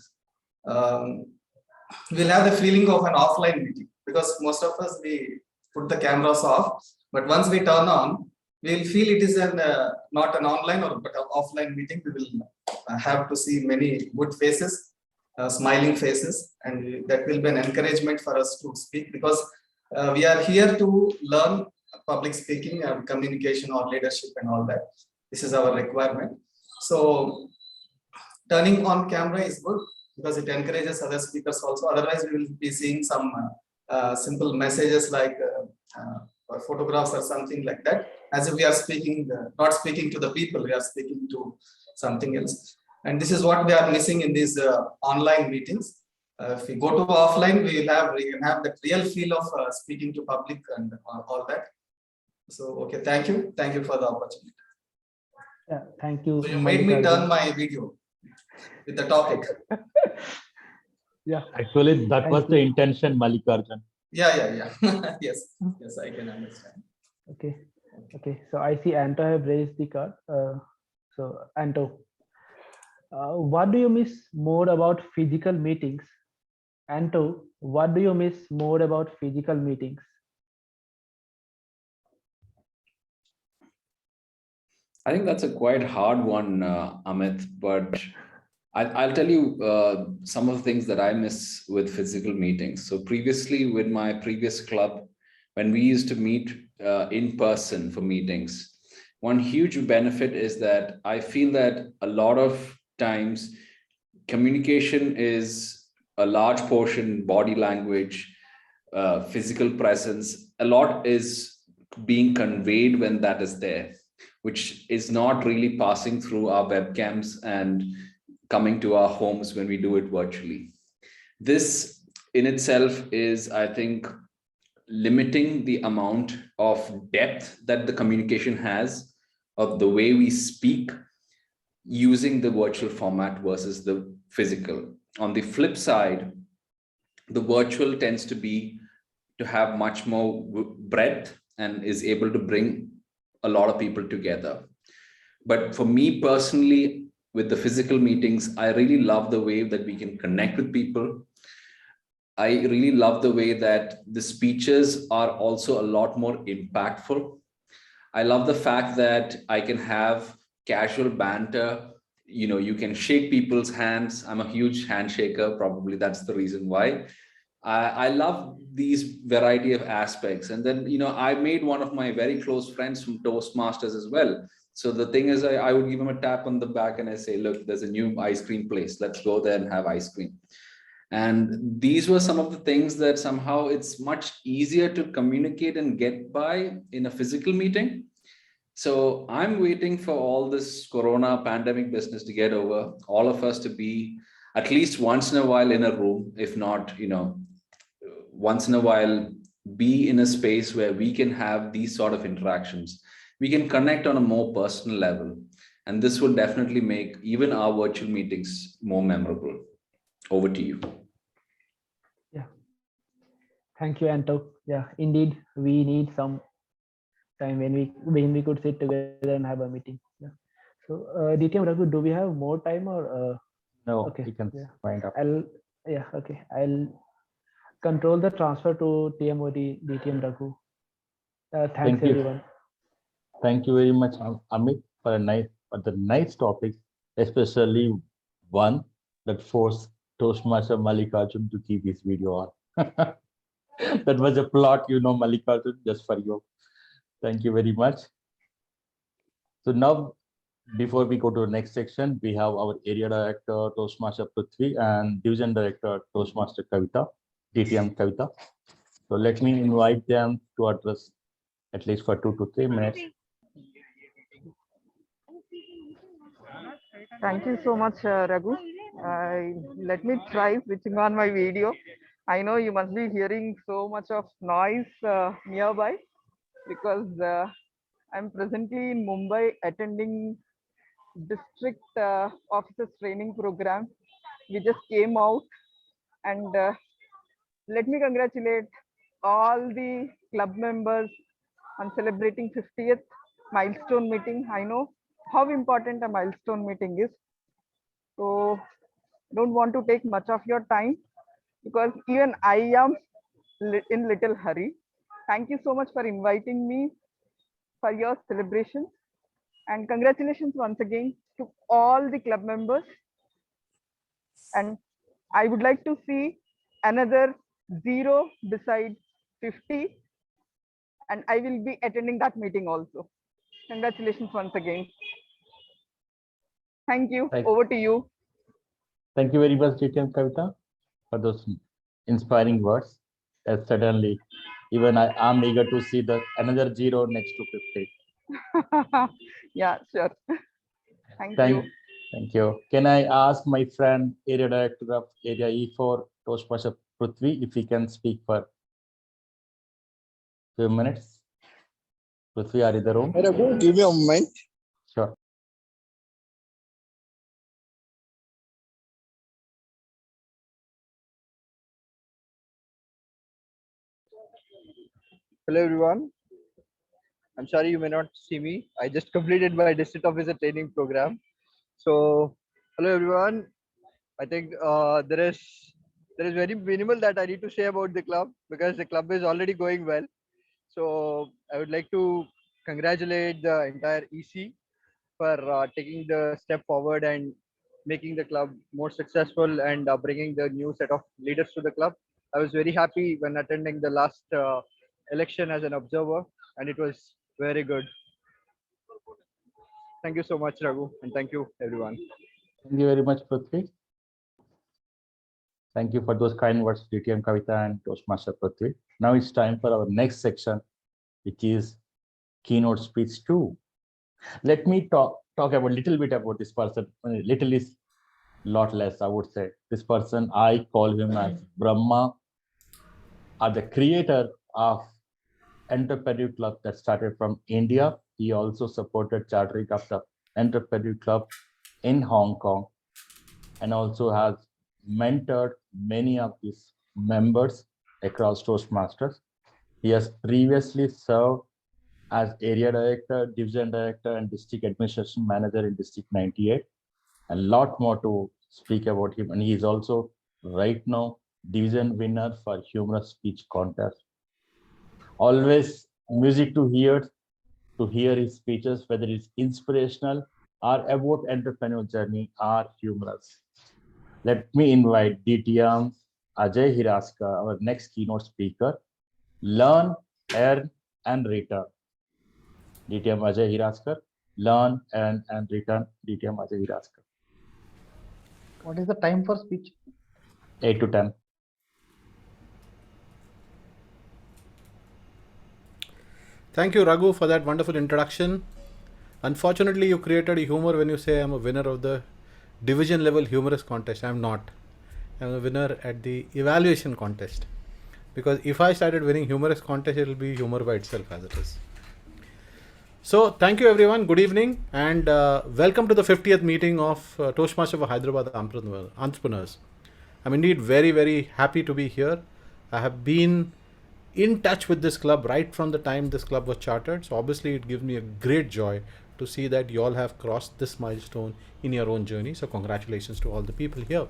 we'll have the feeling of an offline meeting, because most of us, we put the cameras off, but once we turn on, we'll feel it is not an online but an offline meeting. We will have to see many good faces, smiling faces, and that will be an encouragement for us to speak, because we are here to learn public speaking and communication or leadership and all that. This is our requirement. So turning on camera is good because it encourages other speakers also. Otherwise, we will be seeing some simple messages like or photographs or something like that, as if we are speaking, not speaking to the people, we are speaking to something else. And this is what we are missing in these online meetings. If we go to offline, we can have that real feel of speaking to public and all that. So, okay, thank you for the opportunity. Yeah, thank you. So you made me turn my video with the topic. Yeah, actually, that was the intention, Mallikarjun. Yeah. Yes, I can understand. Okay. So I see Anto have raised the card. So Anto, what do you miss more about physical meetings? Anto, what do you miss more about physical meetings? I think that's a quite hard one, Amit, but I'll tell you some of the things that I miss with physical meetings. So previously with my previous club, when we used to meet in person for meetings, one huge benefit is that I feel that a lot of times communication is a large portion, body language, physical presence, a lot is being conveyed when that is there, which is not really passing through our webcams and coming to our homes when we do it virtually. This in itself is, I think, limiting the amount of depth that the communication has, of the way we speak using the virtual format versus the physical. On the flip side, the virtual tends to have much more breadth and is able to bring a lot of people together. But for me personally, with the physical meetings, I really love the way that we can connect with people. I really love the way that the speeches are also a lot more impactful I love the fact that I can have casual banter. You know, you can shake people's hands. I'm a huge handshaker. Probably that's the reason why. I love these variety of aspects. And then, you know, I made one of my very close friends from Toastmasters as well. So the thing is, I would give him a tap on the back and I say, look, there's a new ice cream place. Let's go there and have ice cream. And these were some of the things that somehow it's much easier to communicate and get by in a physical meeting. So I'm waiting for all this Corona pandemic business to get over, all of us to be at least once in a while in a room, if not, you know, once in a while be in a space where we can have these sort of interactions. We can connect on a more personal level. And this will definitely make even our virtual meetings more memorable. Over to you. Yeah. Thank you, Anto. Yeah, indeed, we need some time when we could sit together and have a meeting. Yeah. So, DTM Raghu, do we have more time or? No, Okay. you can Yeah. find out. I'll control the transfer to TMoD, DTM Raghu. Thanks, Thank you. everyone. Thank you very much, Amit, for the nice topics, especially one that forced Toastmaster Mallikarjun to keep his video on. That was a plot, you know, Mallikarjun, just for you. Thank you very much. So now, before we go to the next section, we have our area director, Toastmaster Prithvi, and division director, Toastmaster Kavita, DTM Kavita. So let me invite them to address at least for 2 to 3 minutes. Thank you so much, Raghu. Let me try switching on my video. I know you must be hearing so much of noise nearby because I'm presently in Mumbai attending district officers training program. We just came out, and let me congratulate all the club members on celebrating 50th milestone meeting. I know how important a milestone meeting is. So don't want to take much of your time because even I am in little hurry. Thank you so much for inviting me for your celebration, and congratulations once again to all the club members. And I would like to see another 0 beside 50, and I will be attending that meeting also. Congratulations once again. Thank you. Over to you. Thank you very much, DTM Kavita, for those inspiring words. And suddenly, even I am eager to see the another 0 next to 50. Yeah, sure. Thank you. Thank you. Can I ask my friend, Area Director of Area E4, Toastmaster Prithvi, if he can speak for a few minutes? Prithvi, are you in the room? Give me a moment. Sure. Hello, everyone. I'm sorry you may not see me. I just completed my district officer training program. So, hello, everyone. I think there is very minimal that I need to say about the club because the club is already going well. So, I would like to congratulate the entire EC for taking the step forward and making the club more successful and bringing the new set of leaders to the club. I was very happy when attending the last election as an observer, and it was very good. Thank you so much, Raghu, and thank you, everyone. Thank you very much, Prithvi. Thank you for those kind words, DTM Kavita and Toastmaster Prithvi. Now it's time for our next section, which is keynote speech 2. Let me talk about a little bit about this person. Little is lot less, I would say. This person, I call him as Brahma, are the creator of Entrepreneur Club that started from India. He also supported chartering of the Entrepreneur Club in Hong Kong, and also has mentored many of these members across Toastmasters. He has previously served as area director, division director, and district administration manager in District 98. A lot more to speak about him. And he is also right now division winner for humorous speech contest. Always music to hear to hear his speeches, whether it's inspirational or about entrepreneurial journey or humorous. Let me invite DTM Ajay Hiraskar, our next keynote speaker. Learn, earn, and return. DTM Ajay Hiraskar. Learn, earn, and return. DTM Ajay Hiraskar. What is the time for speech? 8 to 10. Thank you, Raghu, for that wonderful introduction. Unfortunately, you created humor when you say I'm a winner of the division level humorous contest. I'm not. I'm a winner at the evaluation contest. Because if I started winning humorous contest, it will be humor by itself as it is. So thank you everyone. Good evening and welcome to the 50th meeting of Toastmasters for Hyderabad Entrepreneurs. I'm indeed very, very happy to be here. I have been in touch with this club right from the time this club was chartered. So obviously it gives me a great joy to see that you all have crossed this milestone in your own journey. So congratulations to all the people here.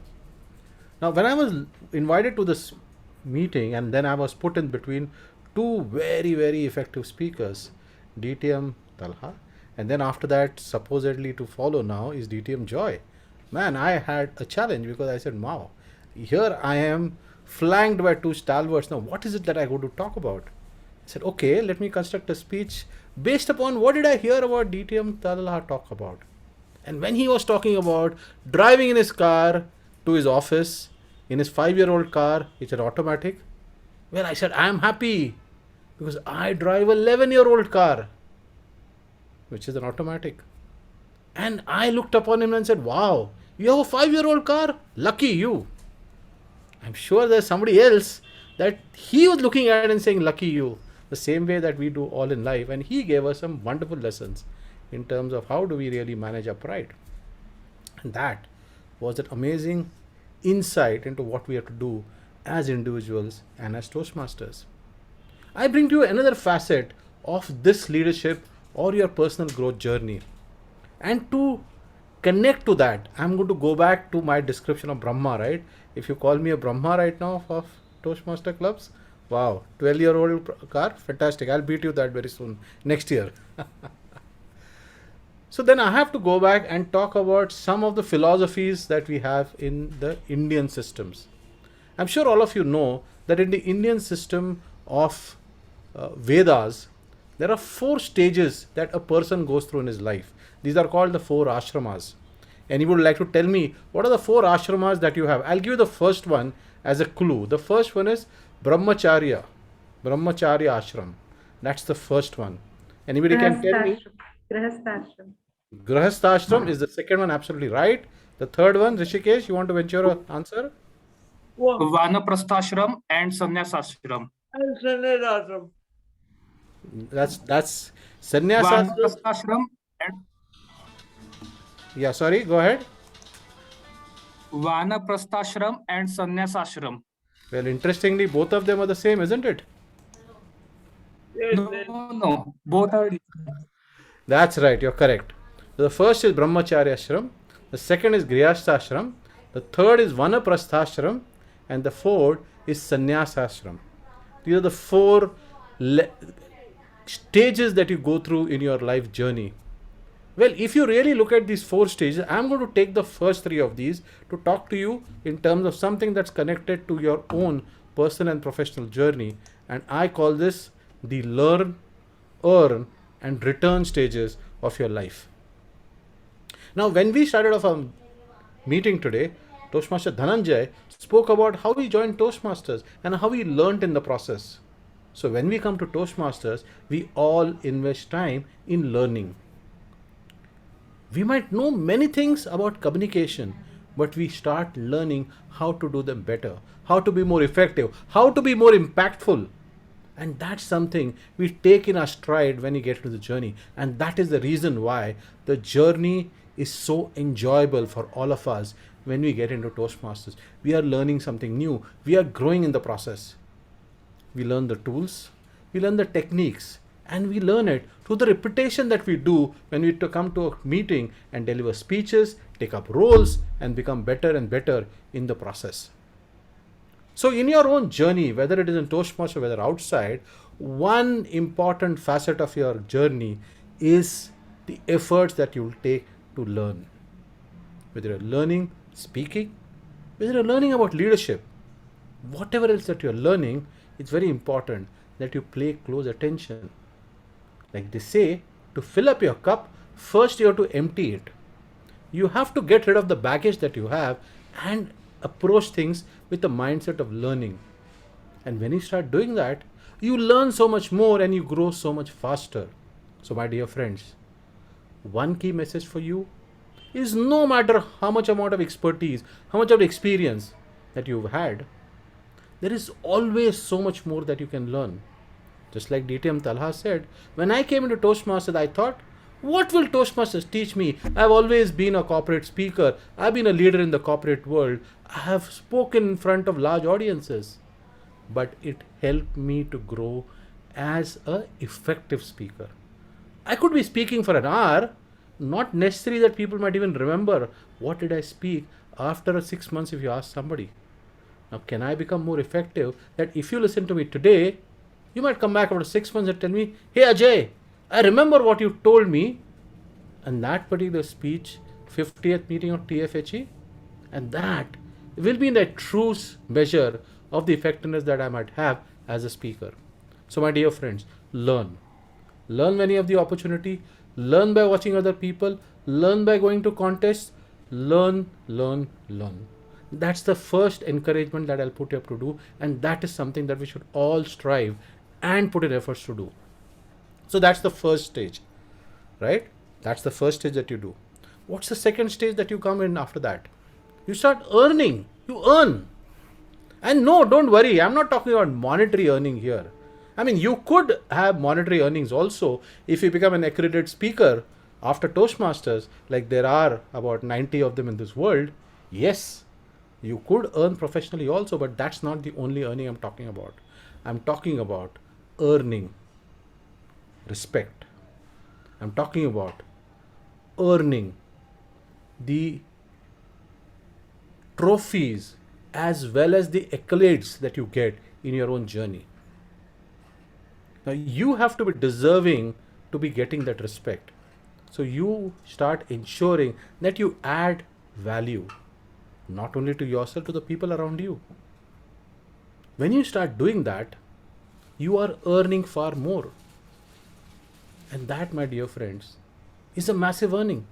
Now, when I was invited to this meeting and then I was put in between two very, very effective speakers, DTM Talha, and then after that supposedly to follow now is DTM Joy. Man, I had a challenge because I said, wow, here I am flanked by two stalwarts. Now, what is it that I go to talk about? I said, okay, let me construct a speech based upon what did I hear about DTM Talha talk about. And when he was talking about driving in his car to his office, in his 5-year-old car, it's an automatic. Well, I said, I am happy because I drive a 11-year-old car, which is an automatic. And I looked upon him and said, wow, you have a 5-year-old car? Lucky you. I'm sure there's somebody else that he was looking at and saying, lucky you, the same way that we do all in life. And he gave us some wonderful lessons in terms of how do we really manage our pride. And that was an amazing insight into what we have to do as individuals and as Toastmasters. I bring to you another facet of this leadership or your personal growth journey. And to connect to that, I'm going to go back to my description of Brahma, right? If you call me a Brahma right now of Toastmaster clubs, wow, 12-year-old car, fantastic. I'll beat you that very soon, next year. So then I have to go back and talk about some of the philosophies that we have in the Indian systems. I'm sure all of you know that in the Indian system of Vedas, there are 4 stages that a person goes through in his life. These are called the 4 ashramas. Anybody would like to tell me what are the 4 ashramas that you have? I'll give you the first one as a clue. The first one is Brahmacharya ashram. That's the first one. Anybody can tell me? Grahasthashram. Grahasthashram is the second one, absolutely right. The third one, Rishikesh, you want to venture an answer? Vanaprasthashram and Sannyasashram. And Sannyasashram. That's Sannyasashram. Vanaprasthashram and Yeah, sorry, go ahead. Vanaprasthashram and Sannyasashram. Well, interestingly, both of them are the same, isn't it? No, both are different. That's right, you're correct. The first is Brahmacharya ashram, the second is Grihastha ashram, the third is Vanaprastha ashram, and the fourth is Sannyasa ashram. These are the 4 stages that you go through in your life journey. Well, if you really look at these 4 stages, I'm going to take the first 3 of these to talk to you in terms of something that's connected to your own personal and professional journey. And I call this the learn, earn, and return stages of your life. Now, when we started off our meeting today, Toastmaster Dhananjay spoke about how he joined Toastmasters and how he learned in the process. So when we come to Toastmasters, we all invest time in learning. We might know many things about communication, but we start learning how to do them better, how to be more effective, how to be more impactful. And that's something we take in our stride when we get into the journey. And that is the reason why the journey is so enjoyable for all of us when we get into Toastmasters. We are learning something new. We are growing in the process. We learn the tools, we learn the techniques, and we learn it through the repetition that we do when we come to a meeting and deliver speeches, take up roles, and become better and better in the process. So in your own journey, whether it is in Toastmasters or whether outside, one important facet of your journey is the efforts that you will take to learn. Whether you're learning speaking, whether you're learning about leadership, whatever else that you're learning, it's very important that you pay close attention. Like they say, to fill up your cup, first you have to empty it. You have to get rid of the baggage that you have and approach things with the mindset of learning. And when you start doing that, you learn so much more and you grow so much faster. So my dear friends, one key message for you is no matter how much amount of expertise, how much of experience that you've had, there is always so much more that you can learn. Just like DTM Talha said, when I came into Toastmasters, I thought, what will Toastmasters teach me? I've always been a corporate speaker. I've been a leader in the corporate world. I have spoken in front of large audiences. But it helped me to grow as an effective speaker. I could be speaking for an hour, not necessary that people might even remember what did I speak after 6 months if you ask somebody. Now, can I become more effective that if you listen to me today, you might come back after 6 months and tell me, hey Ajay, I remember what you told me in that particular speech, 50th meeting of TFHE, and that will be the true measure of the effectiveness that I might have as a speaker. So my dear friends, learn. Learn when you have the opportunity, learn by watching other people, learn by going to contests, learn. That's the first encouragement that I'll put you up to do, and that is something that we should all strive and put in efforts to do. So that's the first stage, right? That's the first stage that you do. What's the second stage that you come in after that? You start earning. You earn. And no, don't worry, I'm not talking about monetary earning here. I mean, you could have monetary earnings also if you become an accredited speaker after Toastmasters, like there are about 90 of them in this world. Yes, you could earn professionally also, but that's not the only earning I'm talking about. I'm talking about earning respect. I'm talking about earning the trophies as well as the accolades that you get in your own journey. Now you have to be deserving to be getting that respect. So you start ensuring that you add value, not only to yourself, to the people around you. When you start doing that, you are earning far more. And that, my dear friends, is a massive earning.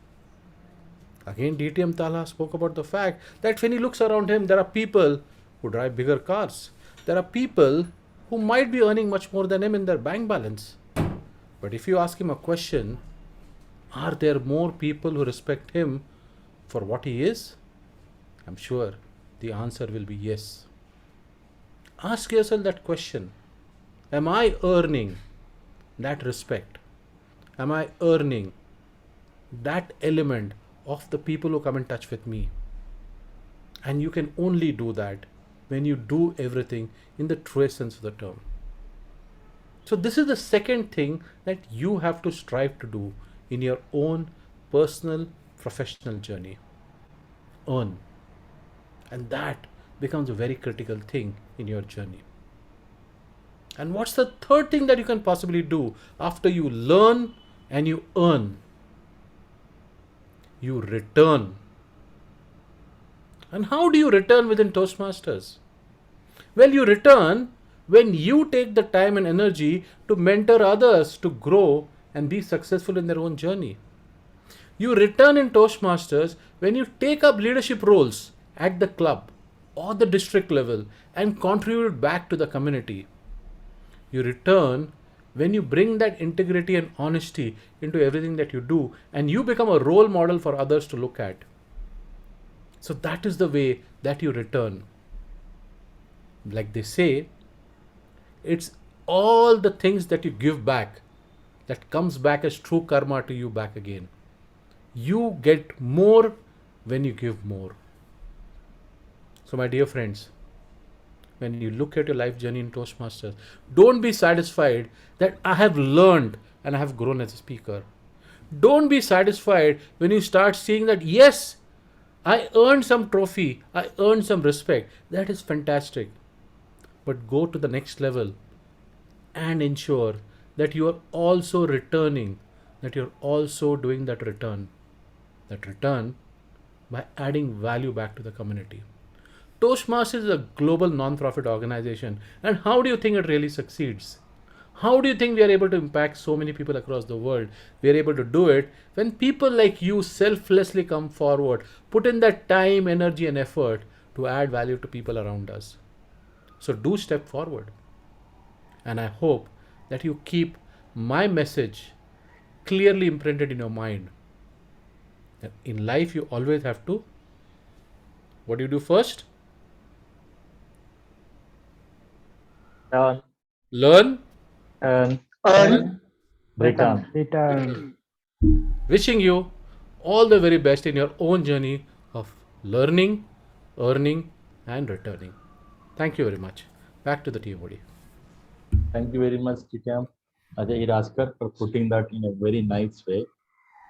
Again, DTM Talha spoke about the fact that when he looks around him, there are people who drive bigger cars. There are people who might be earning much more than him in their bank balance. But if you ask him a question, are there more people who respect him for what he is? I'm sure the answer will be yes. Ask yourself that question. Am I earning that respect? Am I earning that element of the people who come in touch with me? And you can only do that when you do everything in the truest sense of the term. So this is the second thing that you have to strive to do in your own personal, professional journey. Earn. And that becomes a very critical thing in your journey. And what's the third thing that you can possibly do after you learn and you earn? You return. And how do you return within Toastmasters? Well, you return when you take the time and energy to mentor others to grow and be successful in their own journey. You return in Toastmasters when you take up leadership roles at the club or the district level and contribute back to the community. You return when you bring that integrity and honesty into everything that you do and you become a role model for others to look at. So that is the way that you return. Like they say, it's all the things that you give back that comes back as true karma to you back again. You get more when you give more. So my dear friends, when you look at your life journey in Toastmasters, don't be satisfied that I have learned and I have grown as a speaker. Don't be satisfied when you start seeing that, yes, I earned some trophy, I earned some respect. That is fantastic. But go to the next level. and ensure that you are also returning, that you're also doing that return by adding value back to the community. Toastmasters is a global non-profit organization, and how do you think it really succeeds? How do you think we are able to impact so many people across the world? We are able to do it when people like you selflessly come forward, put in that time, energy, and effort to add value to people around us. So do step forward. And I hope that you keep my message clearly imprinted in your mind. That in life, you always have to, what do you do first? Learn And and return. Return. wishing you all the very best in your own journey of learning, earning, and returning. Thank you very much. Back to the TMoD. Thank you very much, DTM Ajay Hiraskar, for putting that in a very nice way.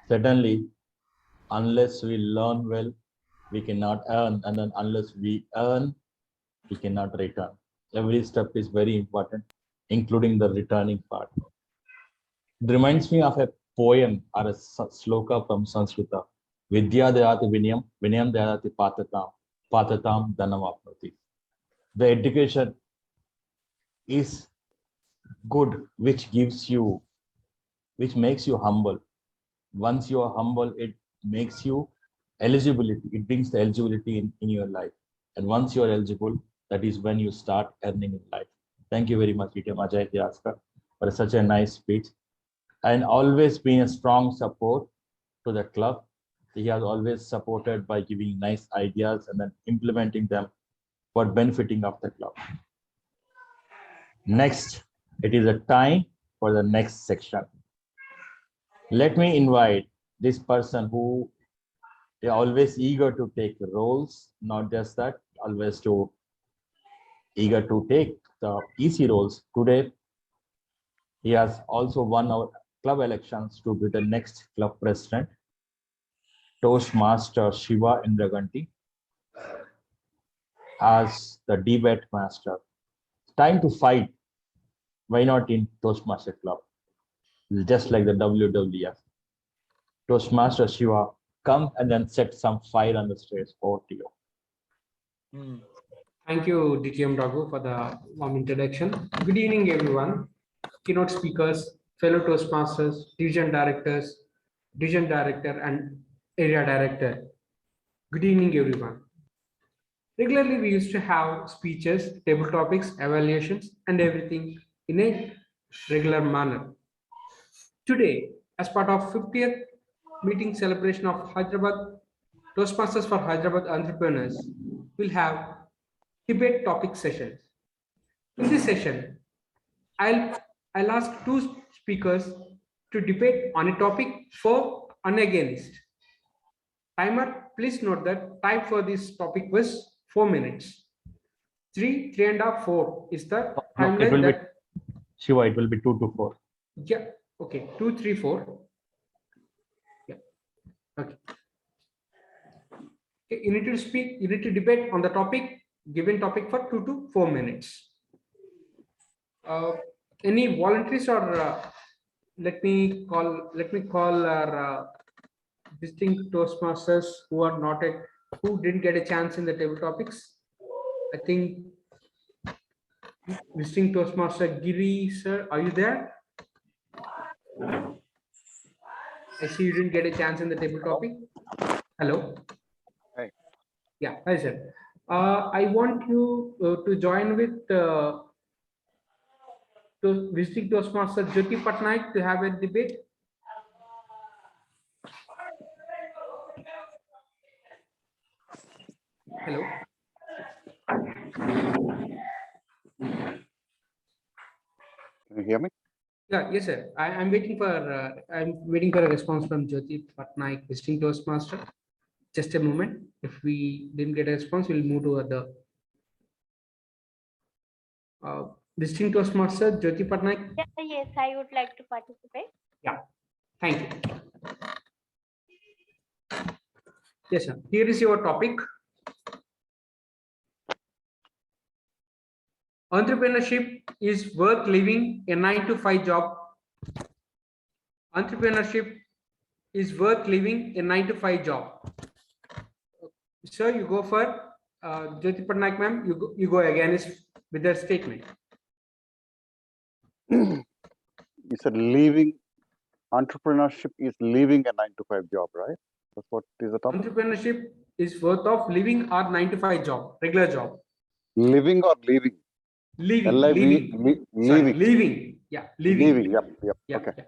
Certainly, unless we learn well, we cannot earn, and then unless we earn, we cannot return. Every step is very important, including the returning part. It reminds me of a poem or a sloka from Sanskrita. Vidya dayati vinayam, vinayam dayati patatam, patatam dhanam apnoti. The education is good, which gives you, which makes you humble. Once you are humble, it makes you eligibility. It brings the eligibility in your life. And once you are eligible, that is when you start earning in life. Thank you very much, DTM Ajay Hiraskar, for such a nice speech. And always been a strong support to the club. He has always supported by giving nice ideas and then implementing them for benefiting of the club. Next, it is a time for the next section. Let me invite this person who is always eager to take roles, not just that, always eager to take the easy roles. Today, he has also won our club elections to be the next club president. Toastmaster Shiva Indraganti as the debate master. Time to fight. Why not in Toastmaster Club? Just like the WWF. Toastmaster Shiva, come and then set some fire on the stage. Over to you. Thank you, DTM Raghu, for the warm introduction. Good evening, everyone. Keynote speakers, fellow Toastmasters, division director, and area director. Good evening, everyone. Regularly, we used to have speeches, table topics, evaluations, and everything in a regular manner. Today, as part of 50th meeting celebration of Hyderabad, Toastmasters for Hyderabad Entrepreneurs, we'll have debate topic sessions. In this session, I'll ask two speakers to debate on a topic for and against. Timer, please note that time for this topic was 4 minutes. 3.5, 4 is the timeline that Shiva, it will be 2 to 4. Yeah, okay, 2, 3, 4. Yeah, okay. You need to speak, you need to debate on the topic, given topic for 2 to 4 minutes. Any voluntaries or let me call our visiting Toastmasters who are not who didn't get a chance in the table topics. I think visiting Toastmaster Giri, sir, are you there? I see you didn't get a chance in the table topic. Hello. Hi. Yeah, hi sir. I want you to join with visiting Toastmaster Jyoti Patnaik to have a debate. Hello. Can you hear me? Yeah, yes, sir. I'm waiting for a response from Jyoti Patnaik, visiting Toastmaster. Just a moment. If we didn't get a response, we'll move to the visiting Toastmaster Jyoti Patnaik. Yes, I would like to participate. Yeah, thank you. Yes, sir. Here is your topic. Entrepreneurship is worth living a 9 to 5 job. Entrepreneurship is worth living a 9 to 5 job. Sir, you go for Jyoti Patnaik ma'am, you go against with their statement. You said leaving entrepreneurship is leaving a 9 to 5 job, right? That's what is the topic. Entrepreneurship is worth of living our 9 to 5 job, regular job. Living or leaving? Leaving, leaving. Sorry, leaving. Yeah, leaving. Leaving. Yep. Yeah, Okay. yeah.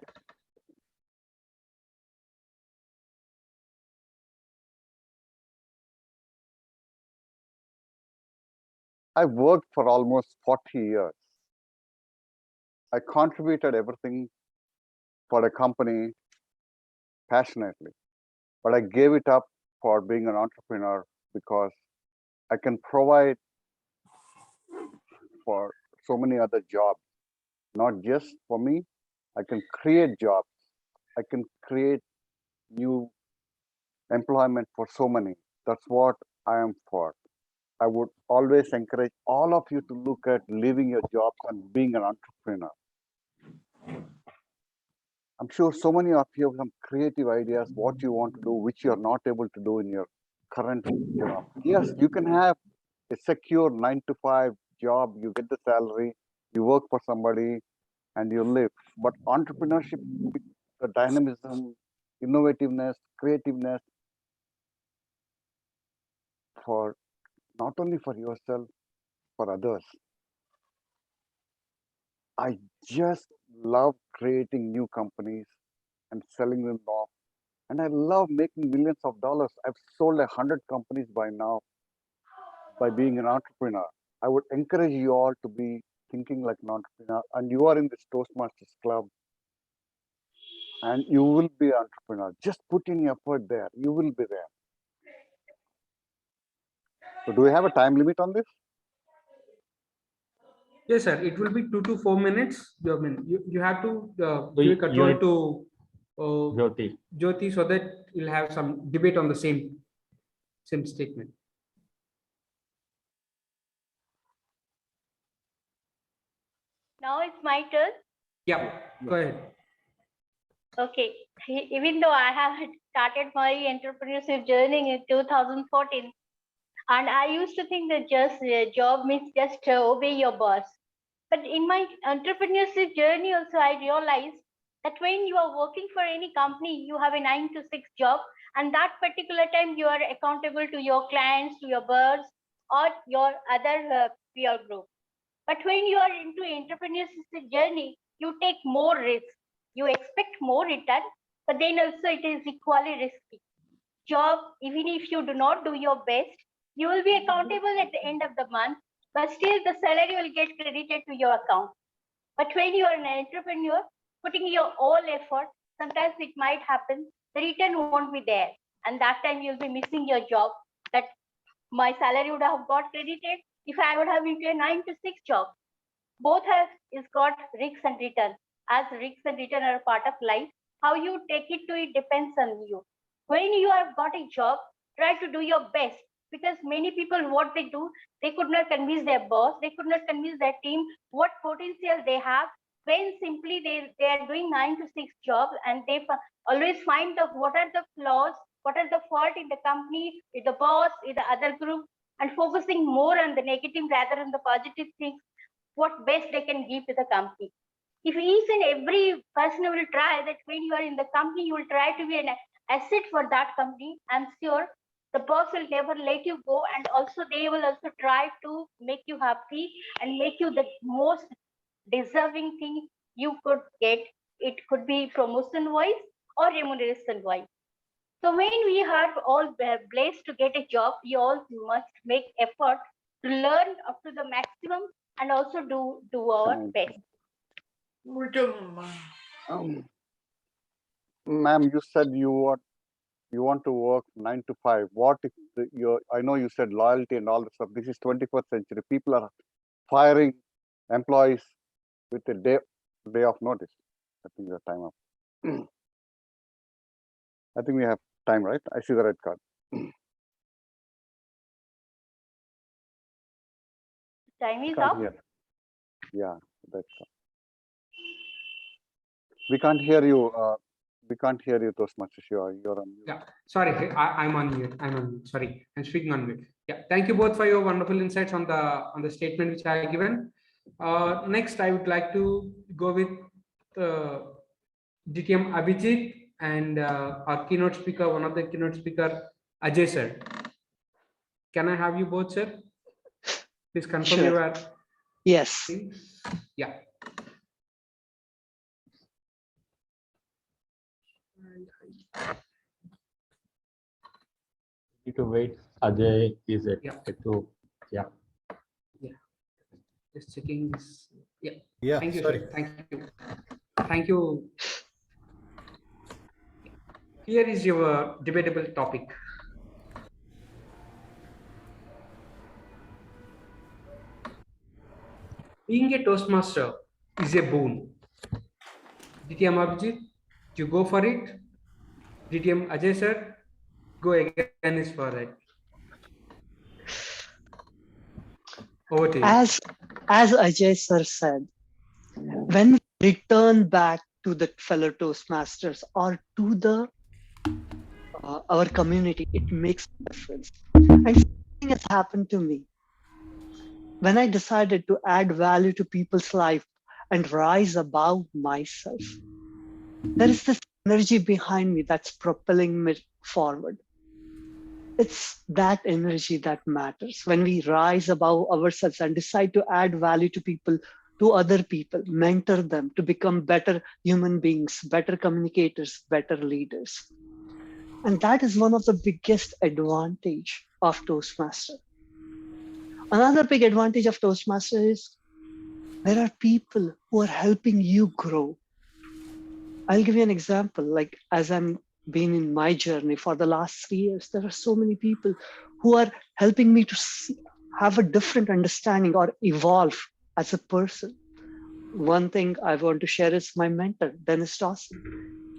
I worked for almost 40 years. I contributed everything for a company passionately, but I gave it up for being an entrepreneur because I can provide for so many other jobs, not just for me. I can create jobs. I can create new employment for so many. That's what I am for. I would always encourage all of you to look at leaving your jobs and being an entrepreneur. I'm sure so many of you have some creative ideas, what you want to do, which you're not able to do in your current job. Yes, you can have a secure 9 to 5 job, you get the salary, you work for somebody and you live. But entrepreneurship, the dynamism, innovativeness, creativeness, for not only for yourself, for others. I just love creating new companies and selling them off. And I love making millions of dollars. I've sold 100 companies by now by being an entrepreneur. I would encourage you all to be thinking like an entrepreneur. And you are in this Toastmasters club and you will be an entrepreneur. Just put in effort there. You will be there. So do we have a time limit on this? Yes, sir. It will be 2 to 4 minutes. I mean, you have to So give control to Jyoti. Jyoti so that you'll have some debate on the same statement. Now it's my turn. Yeah, go ahead. Okay. Even though I have started my entrepreneurship journey in 2014, and I used to think that just job means just obey your boss. But in my entrepreneurship journey also, I realized that when you are working for any company, you have a 9 to 6 job, and that particular time you are accountable to your clients, to your boss, or your other peer group. But when you are into entrepreneurship journey, you take more risk. You expect more return, but then also it is equally risky. Job, even if you do not do your best, you will be accountable at the end of the month, but still the salary will get credited to your account. But when you are an entrepreneur, putting your all effort, sometimes it might happen, the return won't be there. And that time you'll be missing your job, that my salary would have got credited if I would have into a 9 to 6 job. Both have is got risks and return. As risks and return are a part of life, how you take it to it depends on you. When you have got a job, try to do your best, because many people, what they do, they could not convince their boss, they could not convince their team what potential they have, when simply they are doing 9 to 6 jobs, and they always find out what are the flaws, what are the fault in the company, with the boss, with the other group, and focusing more on the negative rather than the positive things, what best they can give to the company. If each and every person will try that, when you are in the company, you will try to be an asset for that company, I'm sure the boss will never let you go, and also they will also try to make you happy and make you the most deserving thing you could get. It could be promotion wise or remuneration wise. So when we are all blessed to get a job, we all must make effort to learn up to the maximum and also do our best. Ma'am, you said you want to work 9 to 5. What if I know you said loyalty and all this stuff. This is 21st century. People are firing employees with a day of notice. I think the time up. I think we have time, right? I see the red card. Time is up. Yeah, that's. We can't hear you. We can't hear you, Toastmasters. You're on mute. Yeah, sorry, I'm on mute. I'm on mute. Sorry, I'm speaking on mute. Yeah, thank you both for your wonderful insights on the statement which I have given. Next, I would like to go with DTM Abhijeet and our keynote speaker, one of the keynote speaker, Ajay sir. Can I have you both, sir? Please confirm Sure. your. Yes. Yeah. Need to wait. Ajay is it? Yeah. Yeah. Yeah. Just checking this. Yeah. Yeah. Thank you, Sorry. sir. Thank you. Thank you. Here is your debatable topic. Being a Toastmaster is a boon. DTM Abhijeet, you go for it. DTM Ajay sir, go against for it. Over to you. As Ajay sir said, when we return back to the fellow Toastmasters or to the our community, it makes a difference. And something has happened to me. When I decided to add value to people's life and rise above myself, there is this energy behind me that's propelling me forward. It's that energy that matters. When we rise above ourselves and decide to add value to people, to other people, mentor them to become better human beings, better communicators, better leaders. And that is one of the biggest advantage of Toastmaster. Another big advantage of Toastmaster is there are people who are helping you grow. I'll give you an example. Like as I'm been in my journey for the last 3 years, there are so many people who are helping me to have a different understanding or evolve as a person. One thing I want to share is my mentor, Dennis Dawson.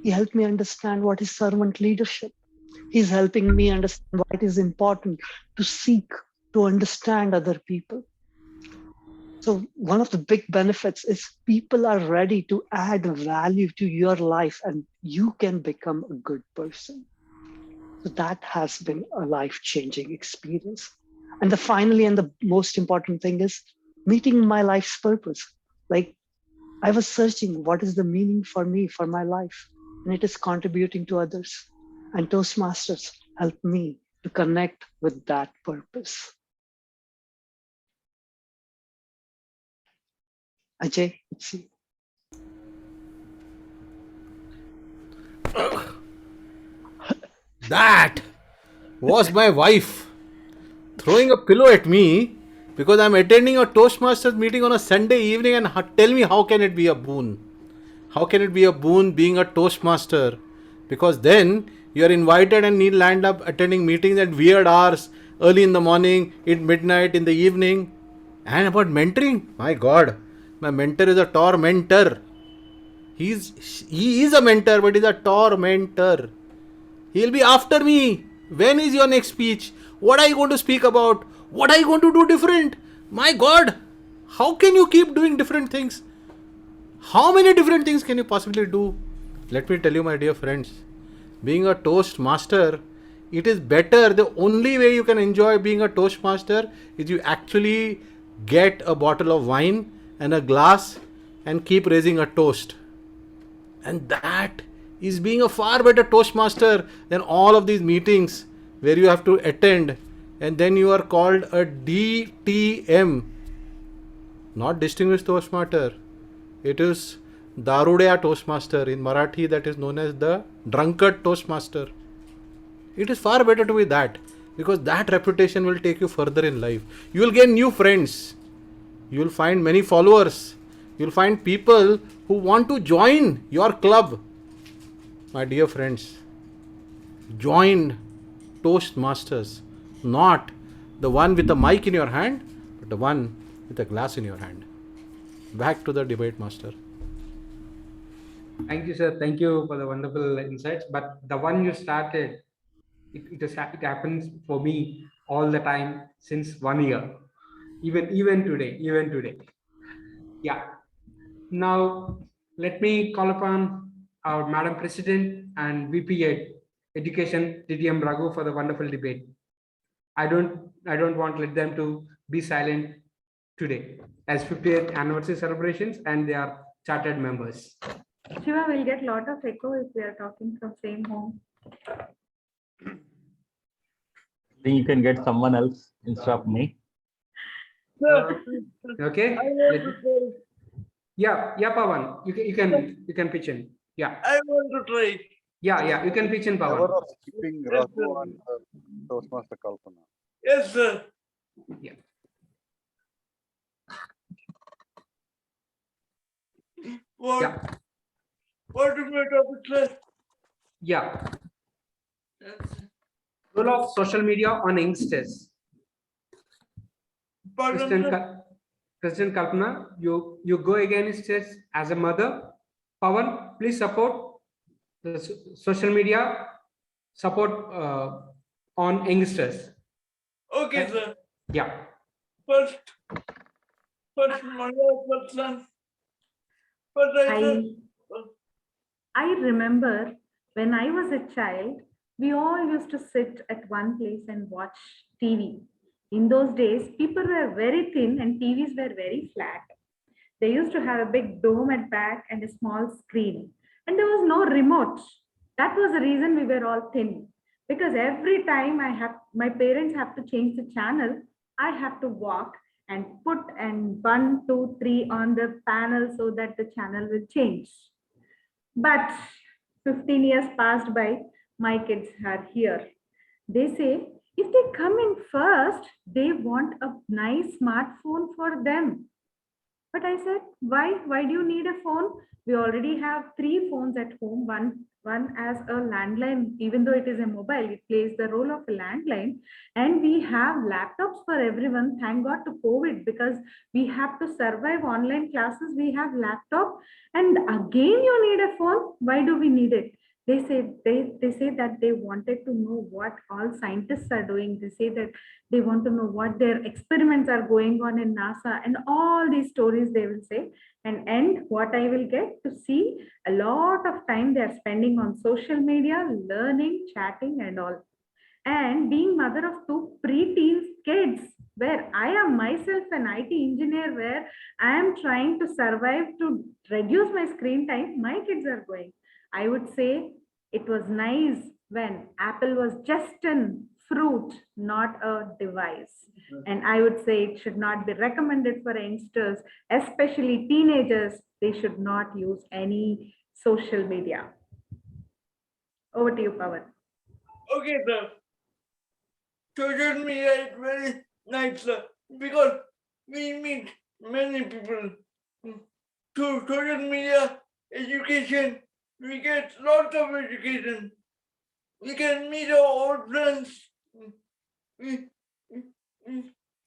He helped me understand what is servant leadership. He's helping me understand why it is important to seek to understand other people. So one of the big benefits is people are ready to add value to your life and you can become a good person. So that has been a life-changing experience. And finally, and the most important thing is meeting my life's purpose. Like I was searching what is the meaning for me, for my life, and it is contributing to others. And Toastmasters helped me to connect with that purpose. Ajay, let's see. That was my wife throwing a pillow at me because I'm attending a Toastmasters meeting on a Sunday evening and tell me how can it be a boon? How can it be a boon being a Toastmaster? Because then you are invited and need land up attending meetings at weird hours, early in the morning, at midnight, in the evening. And about mentoring, my God, my mentor is a tormentor. He is a mentor, but he's a tormentor. He'll be after me. When is your next speech? What are you going to speak about? What are you going to do different? My God, how can you keep doing different things? How many different things can you possibly do? Let me tell you, my dear friends, being a Toastmaster, it is better. The only way you can enjoy being a Toastmaster is you actually get a bottle of wine and a glass and keep raising a toast. And that is being a far better Toastmaster than all of these meetings where you have to attend and then you are called a DTM, not Distinguished Toastmaster. It is Darudaya Toastmaster. In Marathi, that is known as the Drunkard Toastmaster. It is far better to be that because that reputation will take you further in life. You will gain new friends. You will find many followers. You will find people who want to join your club. My dear friends, join Toastmasters, not the one with the mic in your hand, but the one with a glass in your hand. Back to the debate master. Thank you, sir. Thank you for the wonderful insights. But the one you started, it happens for me all the time since 1 year. Even today. Yeah. Now, let me call upon our Madam President and VP Education, DTM Raghu, for the wonderful debate. I don't want to let them to be silent today as 50th anniversary celebrations and they are chartered members. Shiva will get a lot of echo if we are talking from same home. Think you can get someone else instead of me. Okay. Yeah, Pawan, you can pitch in. Yeah. I want to try. Yeah, you can pitch in, Pawan. Never of skipping Raju and Toastmaster Kalpana. Yes, sir. Yeah. What is my topic, sir? Yeah. Role of social media on youngsters. President Kalpana, you go against this as a mother. Pawan, please support the social media support on youngsters. Okay, sir. Yeah. First mother, first son. I remember when I was a child, we all used to sit at one place and watch TV. In those days, people were very thin and TVs were very flat. They used to have a big dome at back and a small screen. And there was no remote. That was the reason we were all thin. Because every time my parents have to change the channel, I have to walk and put and 1, 2, 3 on the panel so that the channel will change. But 15 years passed by, my kids are here. They say, if they come in first, they want a nice smartphone for them. But I said, why? Why do you need a phone? We already have 3 phones at home. One as a landline, even though it is a mobile, it plays the role of a landline. And we have laptops for everyone. Thank God to COVID, because we have to survive online classes. We have laptop. And again, you need a phone. Why do we need it? They say that they wanted to know what all scientists are doing. They say that they want to know what their experiments are going on in NASA, and all these stories they will say. And what I will get to see a lot of time they are spending on social media, learning, chatting and all. And being mother of 2 pre-teen kids, where I am myself an IT engineer, where I am trying to survive to reduce my screen time, my kids are going. I would say it was nice when Apple was just a fruit, not a device. And I would say it should not be recommended for youngsters, especially teenagers. They should not use any social media. Over to you, Pawan. Okay, sir. Social media is very nice, sir, because we meet many people. Through social media, education, we get lots of education. We can meet our old friends.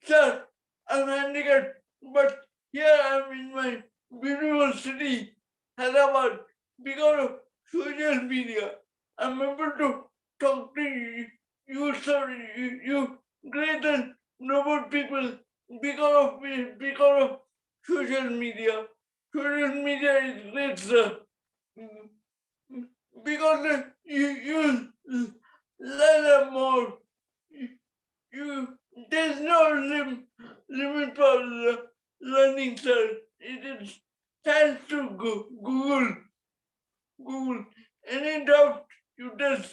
Sir, I'm handicapped, but here I'm in my beautiful city, Hyderabad, because of social media. I'm able to talk to you, sir, you great and noble people, because of social media. Social media is great, sir. Because you learn more. There's no limit for learning, sir. It is time to Google. Any doubt you can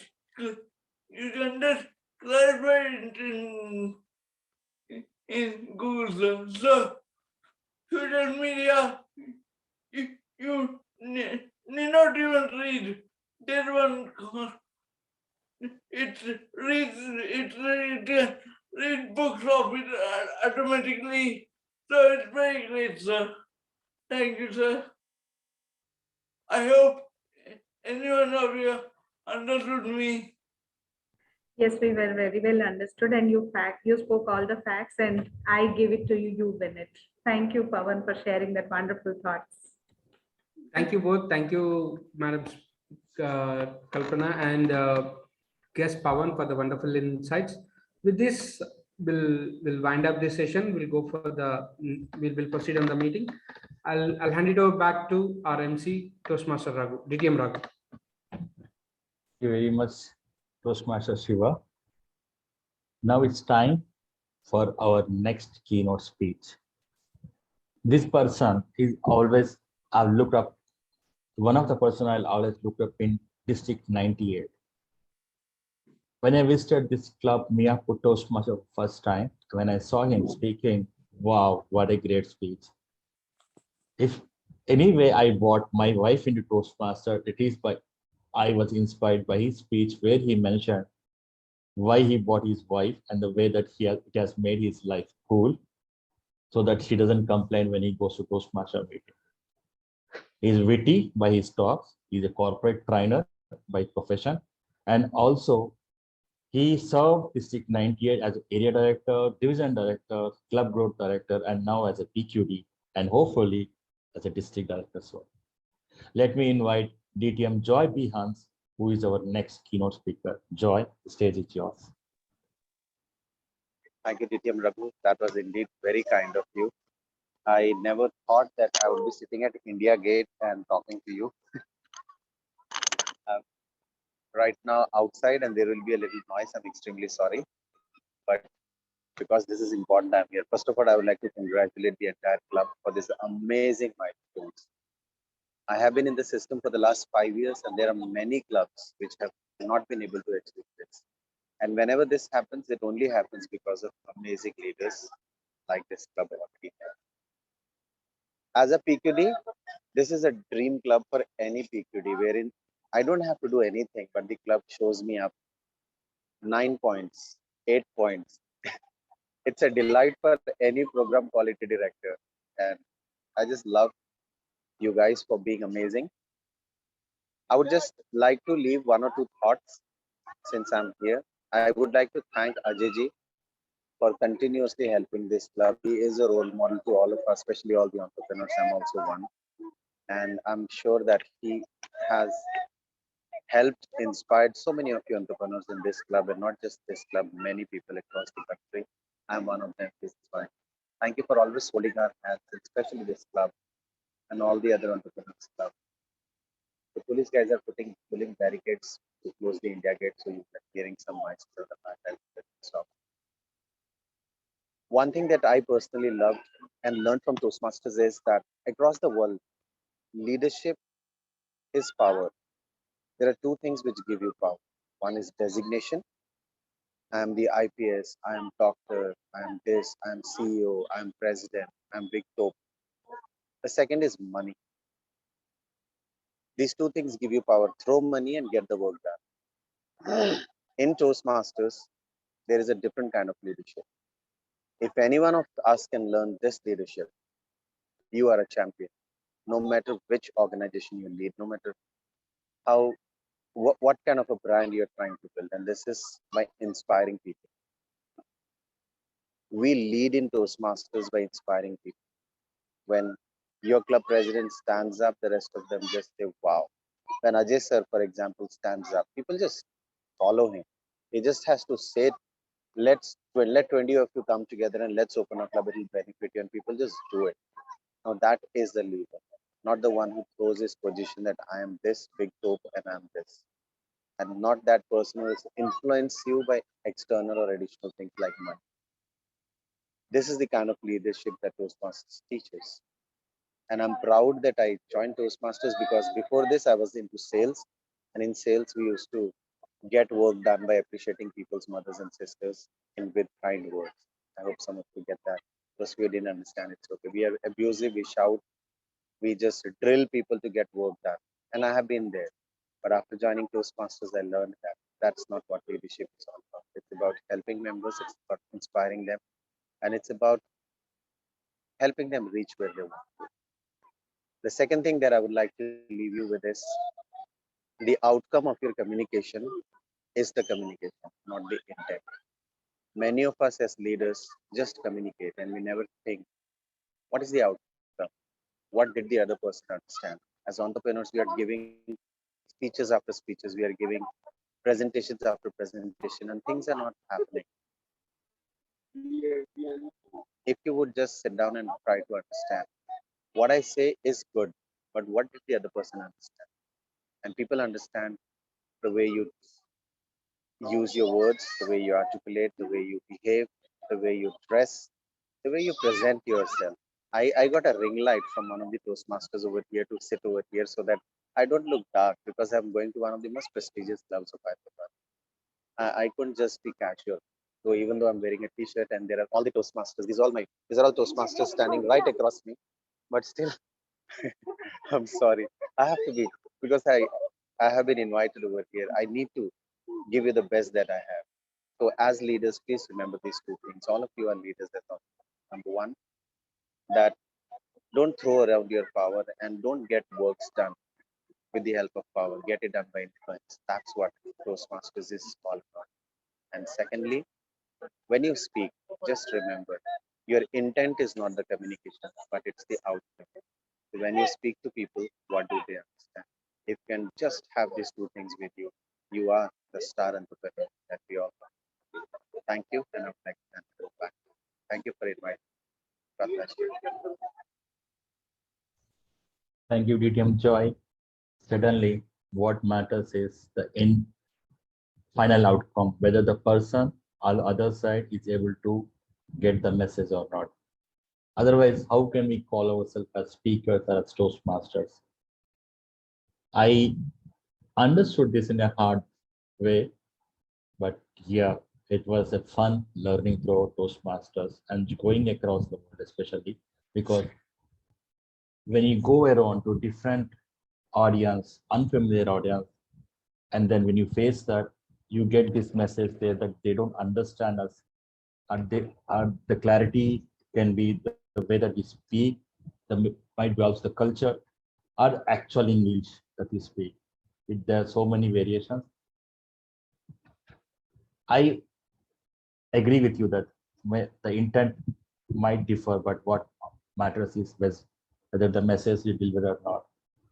just clarify it in Google, sir. So social media, you need not even read. There's one. It read books of it automatically. So it's very great, sir. Thank you, sir. I hope anyone of you understood me. Yes, we were very well understood, and you spoke all the facts, and I give it to you. You win it. Thank you, Pawan, for sharing that wonderful thoughts. Thank you both. Thank you, Madam Kalpana and guest Pawan, for the wonderful insights. With this, we'll wind up this session. We'll go for the we'll proceed on the meeting. I'll hand it over back to our MC Toastmaster Raghu, DTM Raghu. Thank you very much, Toastmaster Shiva. Now it's time for our next keynote speech. This person is always, I've looked up, one of the person I'll always look up in District 98. When I visited this club, Miyapur Toastmaster first time, when I saw him speaking, wow, what a great speech. If anyway I brought my wife into Toastmaster, it is by, I was inspired by his speech where he mentioned why he bought his wife and the way that it has made his life cool so that she doesn't complain when he goes to Toastmaster meeting. He's witty by his talks. He's a corporate trainer by profession. And also he served District 98 as area director, division director, club growth director, and now as a PQD, and hopefully as a district director. So let me invite DTM Joy B. Hans, who is our next keynote speaker. Joy, the stage is yours. Thank you, DTM Raghu. That was indeed very kind of you. I never thought that I would be sitting at India Gate and talking to you. Right now outside, and there will be a little noise. I'm extremely sorry. But because this is important, I'm here. First of all, I would like to congratulate the entire club for this amazing milestones. I have been in the system for the last 5 years, and there are many clubs which have not been able to achieve this. And whenever this happens, it only happens because of amazing leaders like this club already have. As a PQD, this is a dream club for any PQD, wherein I don't have to do anything, but the club shows me up 9 points, 8 points. It's a delight for any program quality director. And I just love you guys for being amazing. I would just like to leave one or two thoughts since I'm here. I would like to thank Ajay for continuously helping this club. He is a role model to all of us, especially all the entrepreneurs. I'm also one. And I'm sure that he has helped, inspired so many of you entrepreneurs in this club, and not just this club, many people across the country. I'm one of them. This is fine. Thank you for always holding our hands, especially this club and all the other entrepreneurs club. The police guys are pulling barricades to close the India Gate, so you're hearing some noise from the back. Stop. One thing that I personally loved and learned from Toastmasters is that across the world, leadership is power. There are two things which give you power. One is designation. I am the IPS, I am doctor, I am this, I am CEO, I am president, I am big top. The second is money. These two things give you power. Throw money and get the work done. In Toastmasters, there is a different kind of leadership. If any one of us can learn this leadership, you are a champion. No matter which organization you lead, no matter how, what kind of a brand you're trying to build. And this is by inspiring people. We lead in Toastmasters by inspiring people. When your club president stands up, the rest of them just say, wow. When Ajay sir, for example, stands up, people just follow him. He just has to say, let 20 of you come together and let's open a club, it'll benefit you, and people just do it. Now that is the leader, not the one who throws his position that I am this big top and I'm this. And not that person who will influence you by external or additional things like money. This is the kind of leadership that Toastmasters teaches. And I'm proud that I joined Toastmasters because before this I was into sales. And in sales, we used to get work done by appreciating people's mothers and sisters and with kind words. I hope some of you get that. Because we didn't understand it. Okay, we are abusive, we shout, we just drill people to get work done. And I have been there. But after joining Toastmasters, I learned that that's not what leadership is all about. It's about helping members, it's about inspiring them, and it's about helping them reach where they want to. The second thing that I would like to leave you with is the outcome of your communication is the communication, not the intent. Many of us as leaders just communicate and we never think, what is the outcome? What did the other person understand? As entrepreneurs, we are giving speeches after speeches, we are giving presentations after presentation, and things are not happening. if you would just sit down and try to understand what I say is good, but what did the other person understand? And people understand the way you use your words, the way you articulate, the way you behave, the way you dress, the way you present yourself. I got a ring light from one of the Toastmasters over here to sit over here so that I don't look dark, because I'm going to one of the most prestigious clubs of Hyderabad. I couldn't just be casual. So even though I'm wearing a t-shirt and there are all the Toastmasters, these are all Toastmasters standing right across me, but still, I'm sorry. I have to be, because I have been invited over here. I need to give you the best that I have. So as leaders, please remember these two things. All of you are leaders. That's all. Number one, that don't throw around your power and don't get works done with the help of power. Get it done by influence. That's what Toastmasters is all about. And secondly, when you speak, just remember your intent is not the communication, but it's the outcome. So when you speak to people, what do they understand? If you can just have these two things with you, you are the star entrepreneur that we all want. Thank you, and I would like to hand it back. Thank you for inviting. God bless you. Thank you, DTM Joy. Suddenly, what matters is the final outcome, whether the person on the other side is able to get the message or not. Otherwise, how can we call ourselves as speakers or as Toastmasters? I understood this in a hard way, but yeah, it was a fun learning through Toastmasters and going across the world, especially because when you go around to different audience, unfamiliar audience, and then when you face that, you get this message there that they don't understand us, and the clarity can be the way that we speak, might be also the culture, or actually English that we speak. There are so many variations. I agree with you that the intent might differ, but what matters is whether the message is delivered or not.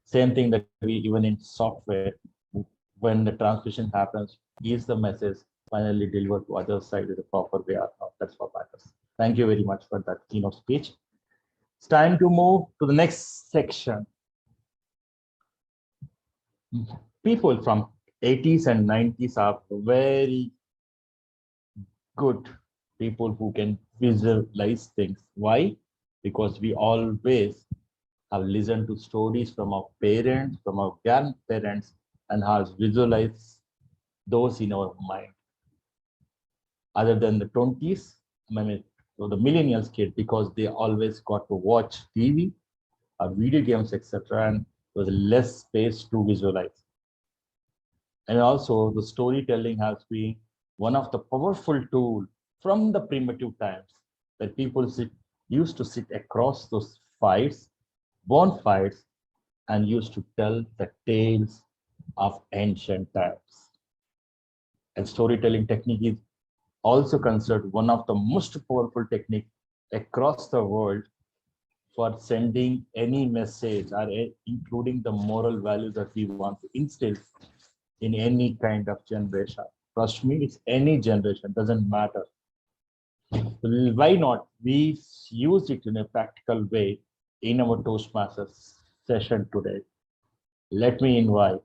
Same thing that we even in software, when the transmission happens, is the message finally delivered to other side in the proper way or not? That's what matters. Thank you very much for that keynote speech. It's time to move to the next section. People from 80s and 90s are very good people who can visualize things. Why? Because we always have listened to stories from our parents, from our grandparents, and have visualized those in our mind. Other than the 20s, so the millennials kid, because they always got to watch TV, video games, etc., and there was less space to visualize. And also the storytelling has been one of the powerful tools from the primitive times that people used to sit across those bonfires, and used to tell the tales of ancient times. And storytelling technique is also considered one of the most powerful techniques across the world for sending any message or including the moral values that we want to instill in any kind of generation. Trust me, it's any generation, doesn't matter. Why not? We use it in a practical way in our Toastmasters session today. Let me invite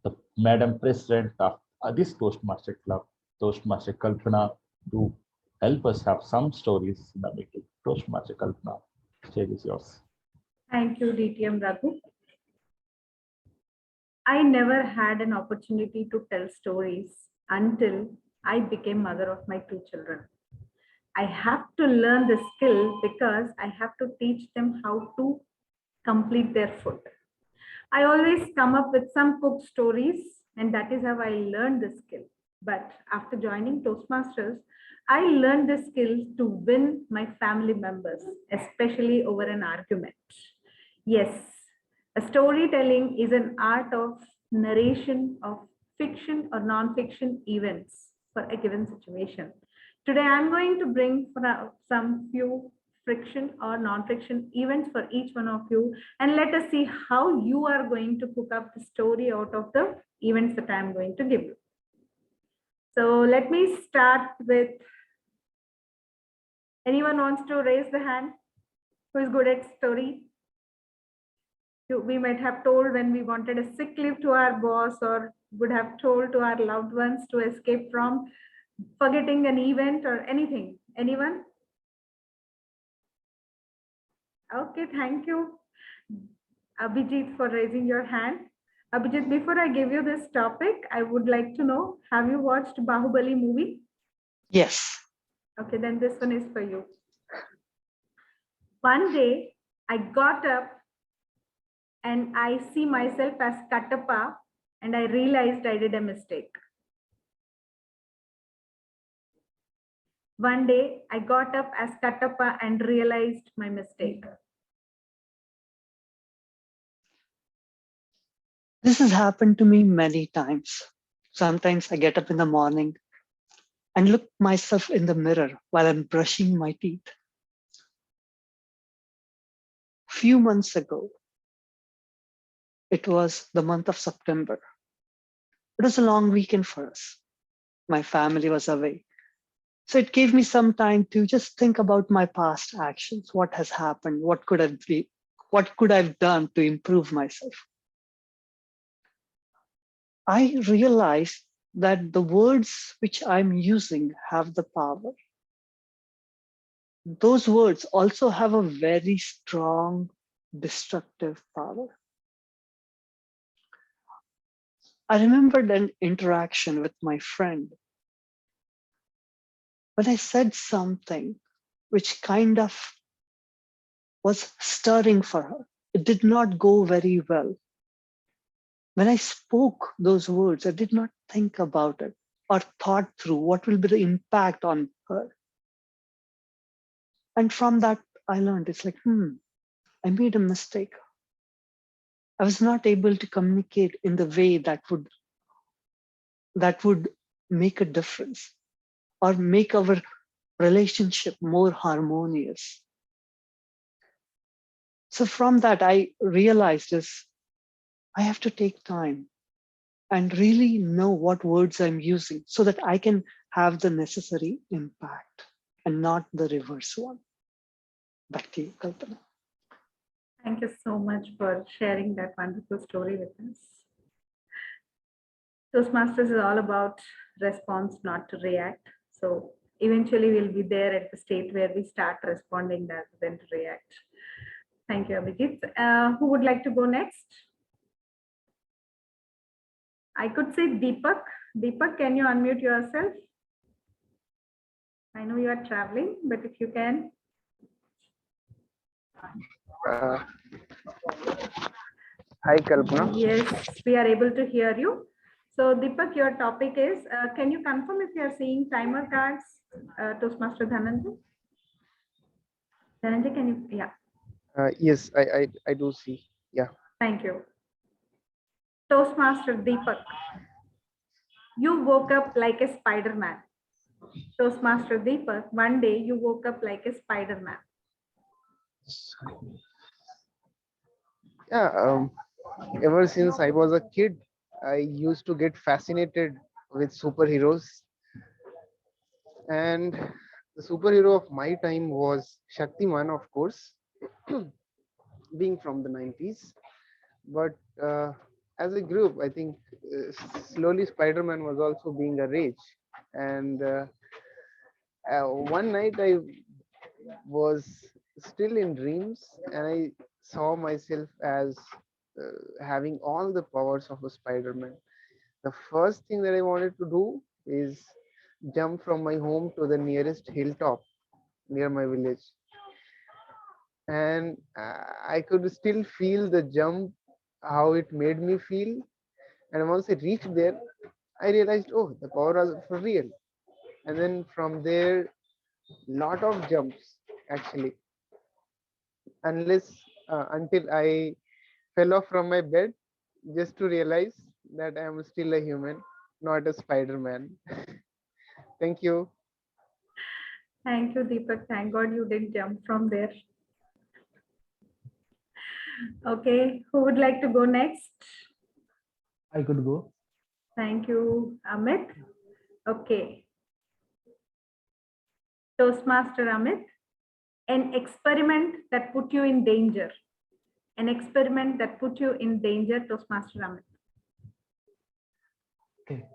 the Madam President of this Toastmaster Club, Toastmaster Kalpana, to help us have some stories in the meeting. Toastmaster Kalpana, stage is yours. Thank you, DTM Raghu. I never had an opportunity to tell stories until I became mother of my 2 children. I have to learn the skill because I have to teach them how to complete their food. I always come up with some cook stories, and that is how I learned the skill. But after joining Toastmasters, I learned the skill to win my family members, especially over an argument. Yes, a storytelling is an art of narration of fiction or non-fiction events for a given situation. Today, I'm going to bring some few friction or non-friction events for each one of you, and let us see how you are going to cook up the story out of the events that I'm going to give you. So let me start with Anyone wants to raise the hand? Who is good at story? We might have told when we wanted a sick leave to our boss, or would have told to our loved ones to escape from forgetting an event or anything. Anyone? Okay, thank you, Abhijeet, for raising your hand. Abhijeet, before I give you this topic, I would like to know, have you watched Bahubali movie? Yes. Okay, then this one is for you. One day, I got up and I see myself as Kattappa, and I realized I did a mistake. One day, I got up as Kattappa and realized my mistake. This has happened to me many times. Sometimes I get up in the morning and look myself in the mirror while I'm brushing my teeth. Few months ago, it was the month of September. It was a long weekend for us. My family was away. So it gave me some time to just think about my past actions. What has happened? What could I've done to improve myself? I realized that the words which I'm using have the power. Those words also have a very strong destructive power. I remembered an interaction with my friend when I said something which kind of was stirring for her. It did not go very well. When I spoke those words, I did not think about it or thought through what will be the impact on her. And from that, I learned it's like, I made a mistake. I was not able to communicate in the way that would make a difference or make our relationship more harmonious. So from that, I realized I have to take time and really know what words I'm using so that I can have the necessary impact and not the reverse one. Back to you, Kalpana. Thank you so much for sharing that wonderful story with us. Toastmasters is all about response, not to react. So eventually we'll be there at the state where we start responding rather than to react. Thank you, Abhijeet. Who would like to go next? I could say Deepak. Deepak, can you unmute yourself? I know you are traveling, but if you can. Hi, Kalpana. Yes, we are able to hear you. So Deepak, your topic is, can you confirm if you are seeing timer cards, Toastmaster Dhananjay? Dhananjay, can you, yeah. Yes, I do see. Yeah. Thank you. Toastmaster Deepak, you woke up like a Spider-Man. Toastmaster Deepak, one day you woke up like a Spider-Man. Yeah. Ever since I was a kid, I used to get fascinated with superheroes. And the superhero of my time was Shaktiman, of course, being from the 90s. But as I grew up, I think slowly Spider-Man was also being a rage. And one night I was still in dreams and I saw myself as having all the powers of a Spider-Man. The first thing that I wanted to do is jump from my home to the nearest hilltop near my village. And I could still feel the jump, how it made me feel. And once I reached there, I realized, oh, the power was for real. And then from there, lot of jumps actually, until I fell off from my bed, just to realize that I am still a human, not a Spider-Man. Thank you. Thank you, Deepak. Thank God you didn't jump from there. Okay, who would like to go next? I could go. Thank you, Amit. Okay. Toastmaster Amit, An experiment that put you in danger. An experiment that put you in danger, Toastmaster Amit. Okay.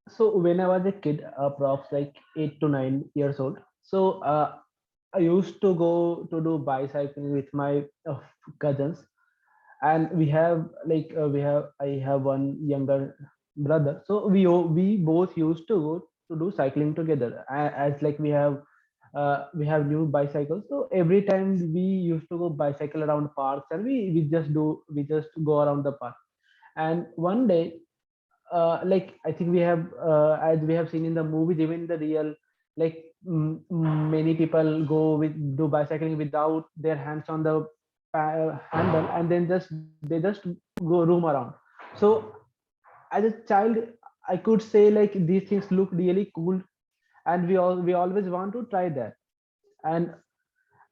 So when I was a kid, approx like 8 to 9 years old, so I used to go to do bicycling with my cousins, and we have I have one younger brother, so we both used to go to do cycling together, as like we have new bicycles, so every time we used to go bicycle around parks, and we just go around the park. And one day, like I think we have as we have seen in the movies, even in the real, like many people go with do bicycling without their hands on the handle, and then they just go roam around. So as a child, I could say like these things look really cool, and we always want to try that. and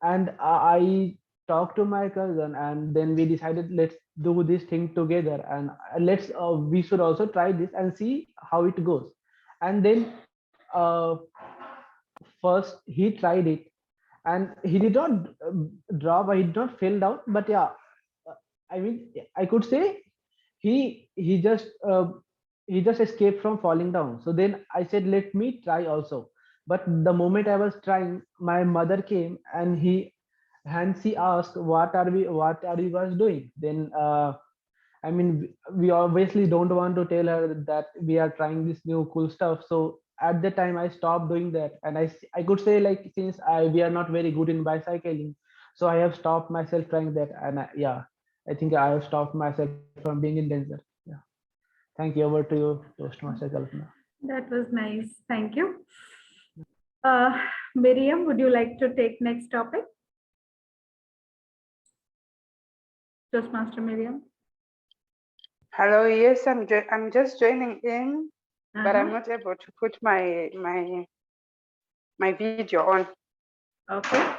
and I talked to my cousin, and then we decided, let's do this thing together, and let's we should also try this and see how it goes. And then first he tried it, and he did not drop, he did not fell down, but yeah, I mean, I could say he he just escaped from falling down. So then I said, let me try also. But the moment I was trying, my mother came, and she asked, what are you guys doing? Then I mean, we obviously don't want to tell her that we are trying this new cool stuff. So at the time I stopped doing that, and I could say, like, since we are not very good in bicycling, so I have stopped myself trying that. And yeah, I think I have stopped myself from being in danger. Yeah. Thank you. Over to you, Toastmaster Kalpana. That was nice. Thank you. Miriam, would you like to take next topic? Toastmaster Miriam. Hello, yes, I'm just joining in, but I'm not able to put my video on. Okay.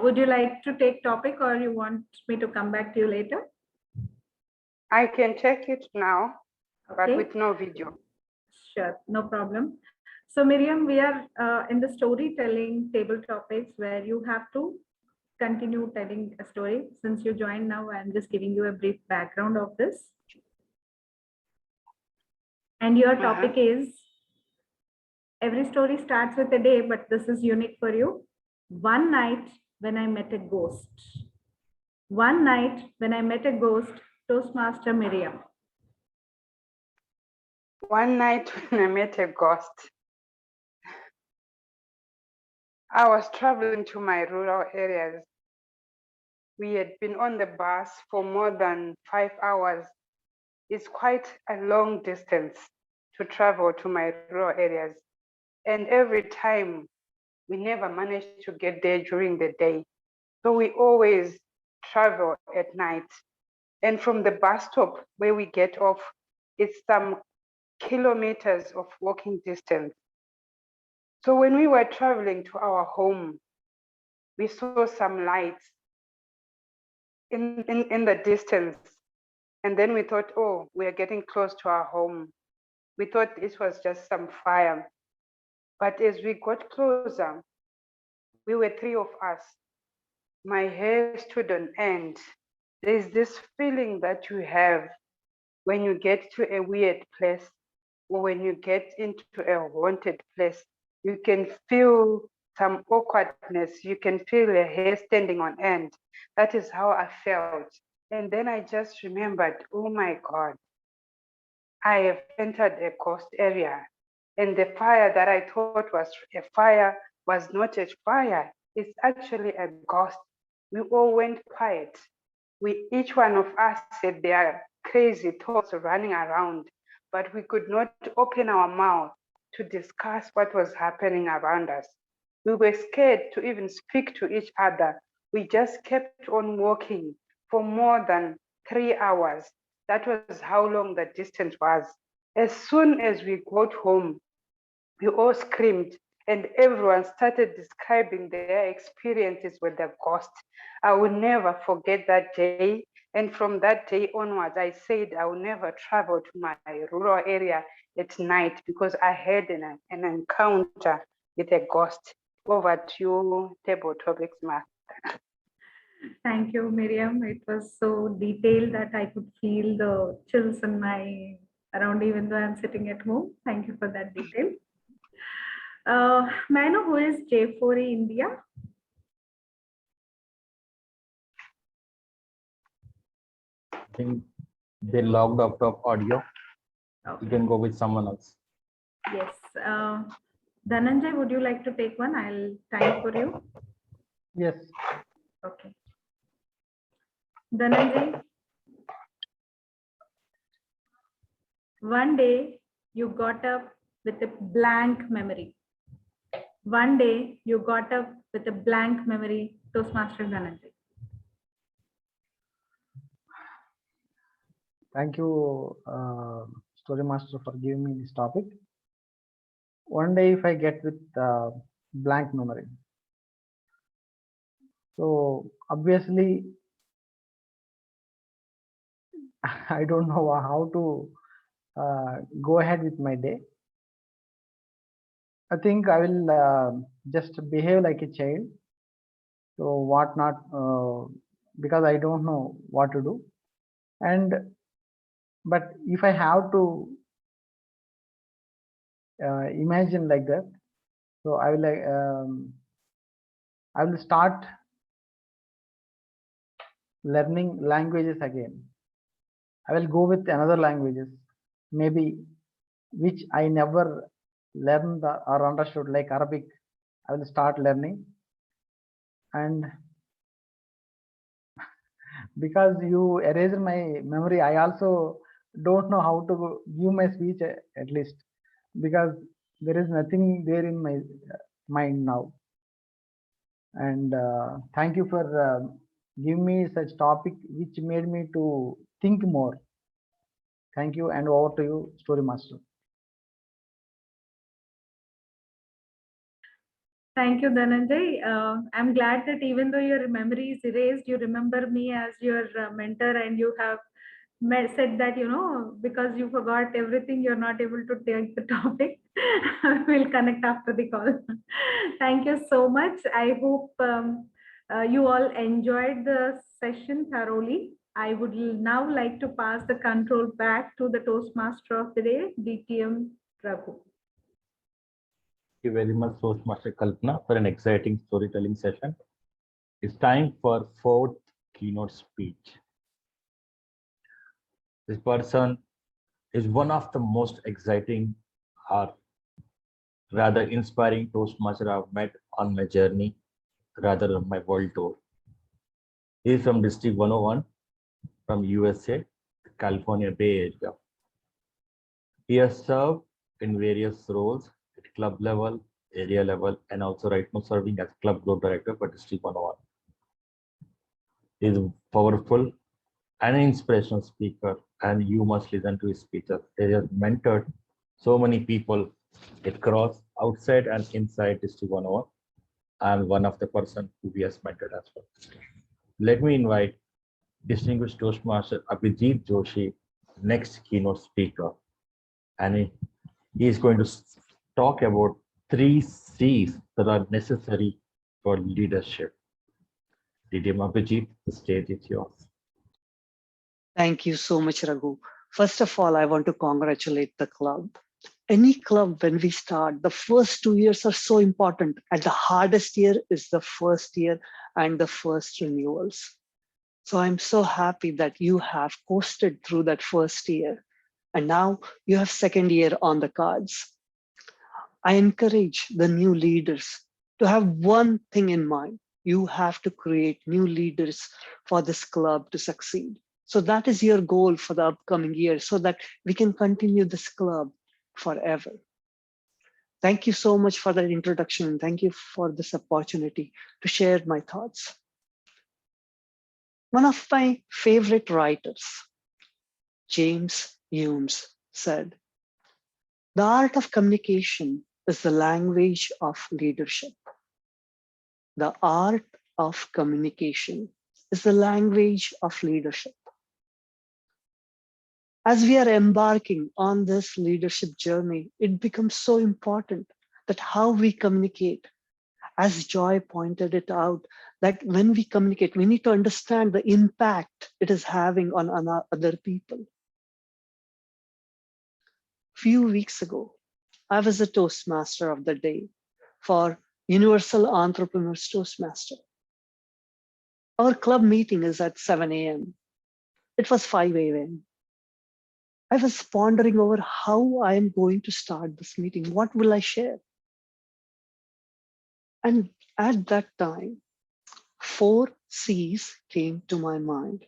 Would you like to take topic, or you want me to come back to you later? I can take it now, but Okay. with no video. Sure, no problem. So Miriam, we are in the storytelling table topics where you have to continue telling a story. Since you joined now, I'm just giving you a brief background of this. And your topic is, every story starts with a day, but this is unique for you. One night when I met a ghost. One night when I met a ghost, Toastmaster Miriam. One night when I met a ghost, I was traveling to my rural areas. We had been on the bus for more than 5 hours. It's quite a long distance to travel to my rural areas. And every time we never managed to get there during the day. So we always travel at night. And from the bus stop where we get off, it's some kilometers of walking distance. So when we were traveling to our home, we saw some lights in the distance. And then we thought, oh, we are getting close to our home. We thought this was just some fire. But as we got closer, we were 3 of us. My hair stood on end. There's this feeling that you have when you get to a weird place, or when you get into a haunted place. You can feel some awkwardness. You can feel your hair standing on end. That is how I felt. And then I just remembered, oh my God, I have entered a ghost area. And the fire that I thought was a fire was not a fire. It's actually a ghost. We all went quiet. Each one of us said their crazy thoughts running around, but we could not open our mouth to discuss what was happening around us. We were scared to even speak to each other. We just kept on walking for more than 3 hours. That was how long the distance was. As soon as we got home, we all screamed, and everyone started describing their experiences with the ghost. I will never forget that day. And from that day onwards, I said I will never travel to my rural area at night because I had an encounter with a ghost. Over to you, table topics master. Thank you, Miriam. It was so detailed that I could feel the chills in my around even though I'm sitting at home. Thank you for that detail. May I know who is J4E India? I think they logged out of audio. Okay. You can go with someone else. Yes. Dhananjay, would you like to take one? I'll time for you. Yes. Okay. Dhananjay, one day you got up with a blank memory. One day you got up with a blank memory, Toastmaster Dhananjay. Thank you, Story Master, for giving me this topic. One day if I get with blank memory. So obviously, I don't know how to go ahead with my day. I think I will just behave like a child. So what not, because I don't know what to do. But if I have to imagine like that, so I will start learning languages again. I will go with another languages, maybe which I never learned or understood, like Arabic. I will start learning. And because you erased my memory, I also don't know how to give my speech at least, because there is nothing there in my mind now. And thank you for giving me such topic which made me to think more. Thank you, and over to you, Story Master. Thank you, Dhananjay. I'm glad that even though your memory is erased, you remember me as your mentor, and you have said that, because you forgot everything, you're not able to take the topic. We'll connect after the call. Thank you so much. I hope you all enjoyed the session thoroughly. I would now like to pass the control back to the Toastmaster of the day, DTM Raghu. Thank you very much, Toastmaster Kalpana, for an exciting storytelling session. It's time for fourth keynote speech. This person is one of the most exciting or rather inspiring Toastmaster I've met on my journey, rather on my world tour. He is from District 101 from USA, California Bay Area. He has served in various roles at club level, area level, and also right now serving as Club Group Director for District 101. He is powerful and an inspirational speaker, and you must listen to his speeches. He has mentored so many people across, outside and inside District 101. I am one of the person who he has mentored as well. Let me invite distinguished Toastmaster Abhijeet Joshi, next keynote speaker. And he is going to talk about 3 C's that are necessary for leadership. DTM Abhijeet, the stage is yours. Thank you so much, Raghu. First of all, I want to congratulate the club. Any club, when we start, the first 2 years are so important, and the hardest year is the first year and the first renewals. So I'm so happy that you have coasted through that first year, and now you have second year on the cards. I encourage the new leaders to have one thing in mind. You have to create new leaders for this club to succeed. So that is your goal for the upcoming year, so that we can continue this club forever. Thank you so much for that introduction. Thank you for this opportunity to share my thoughts. One of my favorite writers, James Humes, said, "The art of communication is the language of leadership." The art of communication is the language of leadership. As we are embarking on this leadership journey, it becomes so important that how we communicate, as Joy pointed it out, that when we communicate, we need to understand the impact it is having on other people. Few weeks ago, I was a Toastmaster of the day for Universal Entrepreneurs Toastmaster. Our club meeting is at 7 a.m. It was 5 a.m. I was pondering over how I am going to start this meeting. What will I share? And at that time, 4 C's came to my mind.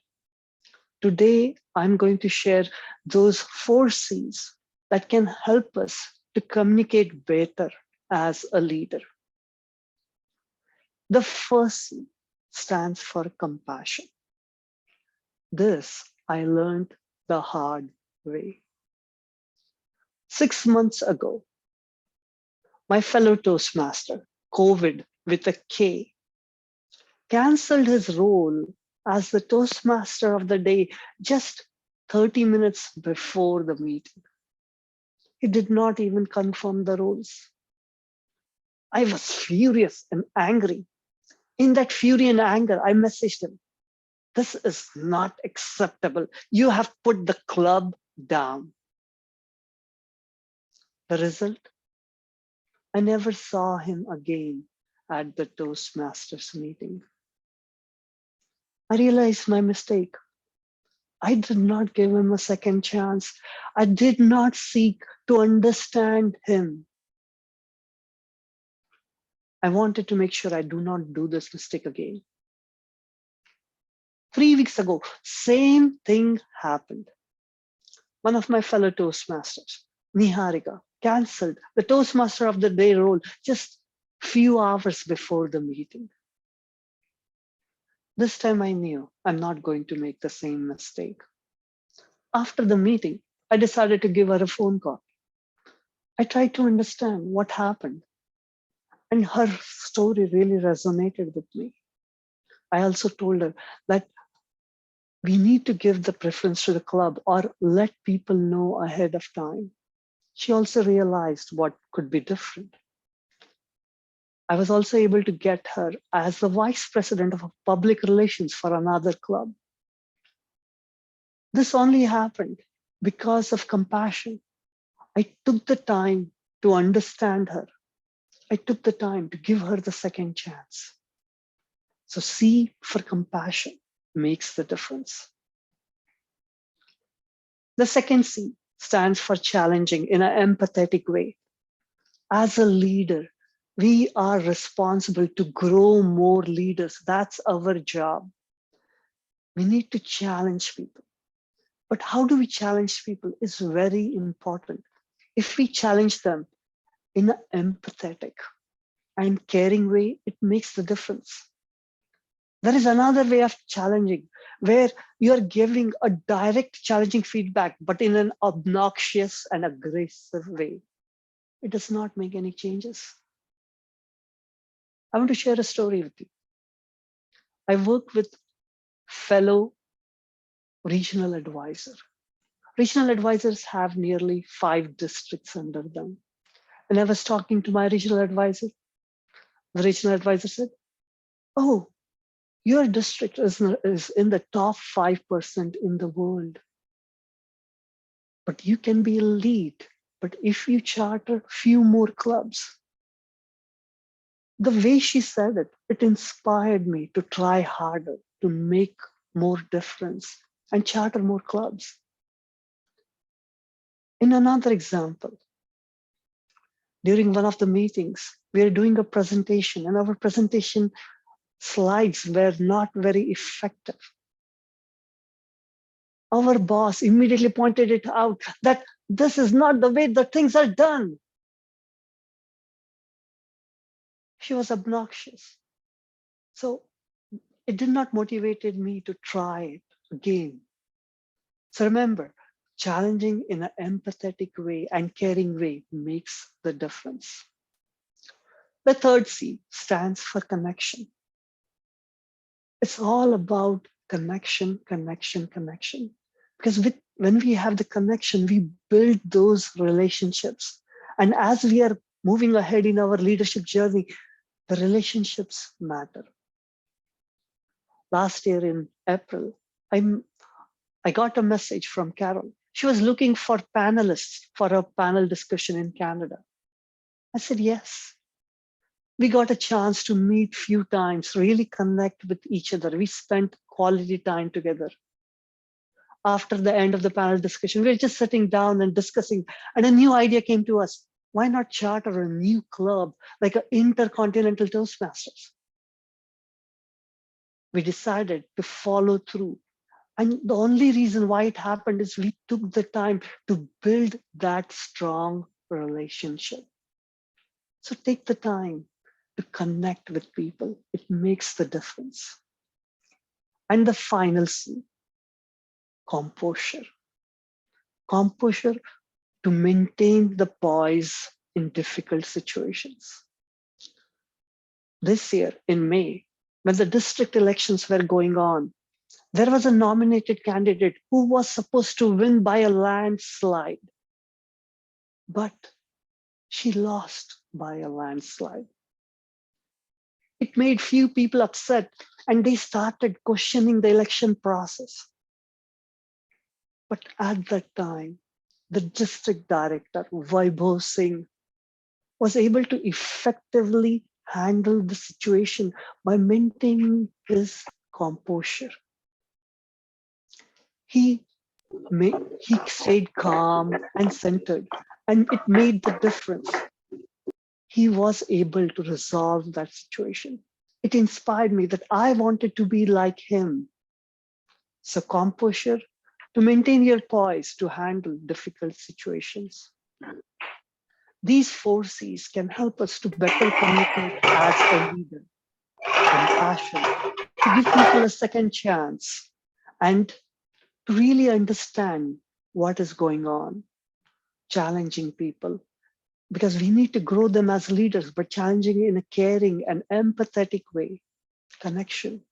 Today, I'm going to share those 4 C's that can help us to communicate better as a leader. The first C stands for compassion. This I learned the hard way. 6 months ago, my fellow Toastmaster, COVID with a K, canceled his role as the Toastmaster of the day just 30 minutes before the meeting. He did not even confirm the roles. I was furious and angry. In that fury and anger, I messaged him, "This is not acceptable. You have put the club down." The result? I never saw him again at the Toastmasters meeting. I realized my mistake. I did not give him a second chance. I did not seek to understand him. I wanted to make sure I do not do this mistake again. 3 weeks ago, same thing happened. One of my fellow Toastmasters, Niharika, canceled the Toastmaster of the day role just few hours before the meeting. This time I knew I'm not going to make the same mistake. After the meeting, I decided to give her a phone call. I tried to understand what happened, and her story really resonated with me. I also told her that we need to give the preference to the club or let people know ahead of time. She also realized what could be different. I was also able to get her as the vice president of public relations for another club. This only happened because of compassion. I took the time to understand her. I took the time to give her the second chance. So C for compassion makes the difference. The second C stands for challenging in an empathetic way. As a leader, we are responsible to grow more leaders. That's our job. We need to challenge people. But how do we challenge people is very important. If we challenge them in an empathetic and caring way, it makes the difference. There is another way of challenging where you are giving a direct challenging feedback, but in an obnoxious and aggressive way. It does not make any changes. I want to share a story with you. I work with fellow regional advisor. Regional advisors have nearly 5 districts under them. And I was talking to my regional advisor. The regional advisor said, "Oh, your district is in the top 5% in the world. But you can be a lead. But if you charter few more clubs." The way she said it, it inspired me to try harder, to make more difference and charter more clubs. In another example, during one of the meetings, we are doing a presentation and our presentation slides were not very effective. Our boss immediately pointed it out that this is not the way the things are done. She was obnoxious. So it did not motivate me to try it again. So remember, challenging in an empathetic way and caring way makes the difference. The third C stands for connection. It's all about connection, connection, connection. Because when we have the connection, we build those relationships. And as we are moving ahead in our leadership journey, the relationships matter. Last year in April, I got a message from Carol. She was looking for panelists for a panel discussion in Canada. I said, yes. We got a chance to meet few times, really connect with each other. We spent quality time together. After the end of the panel discussion, we were just sitting down and discussing, and a new idea came to us. Why not charter a new club, like an intercontinental Toastmasters? We decided to follow through. And the only reason why it happened is we took the time to build that strong relationship. So take the time to connect with people. It makes the difference. And the final C, composure. Composure to maintain the poise in difficult situations. This year in May, when the district elections were going on, there was a nominated candidate who was supposed to win by a landslide, but she lost by a landslide. It made few people upset, and they started questioning the election process. But at that time, the district director, Vaibhav Singh, was able to effectively handle the situation by maintaining his composure. He stayed calm and centered, and it made the difference. He was able to resolve that situation. It inspired me that I wanted to be like him. So composure, to maintain your poise to handle difficult situations. These 4 C's can help us to better communicate as a leader. Compassion, to give people a second chance, and to really understand what is going on. Challenging people, because we need to grow them as leaders, but challenging in a caring and empathetic way. Connection,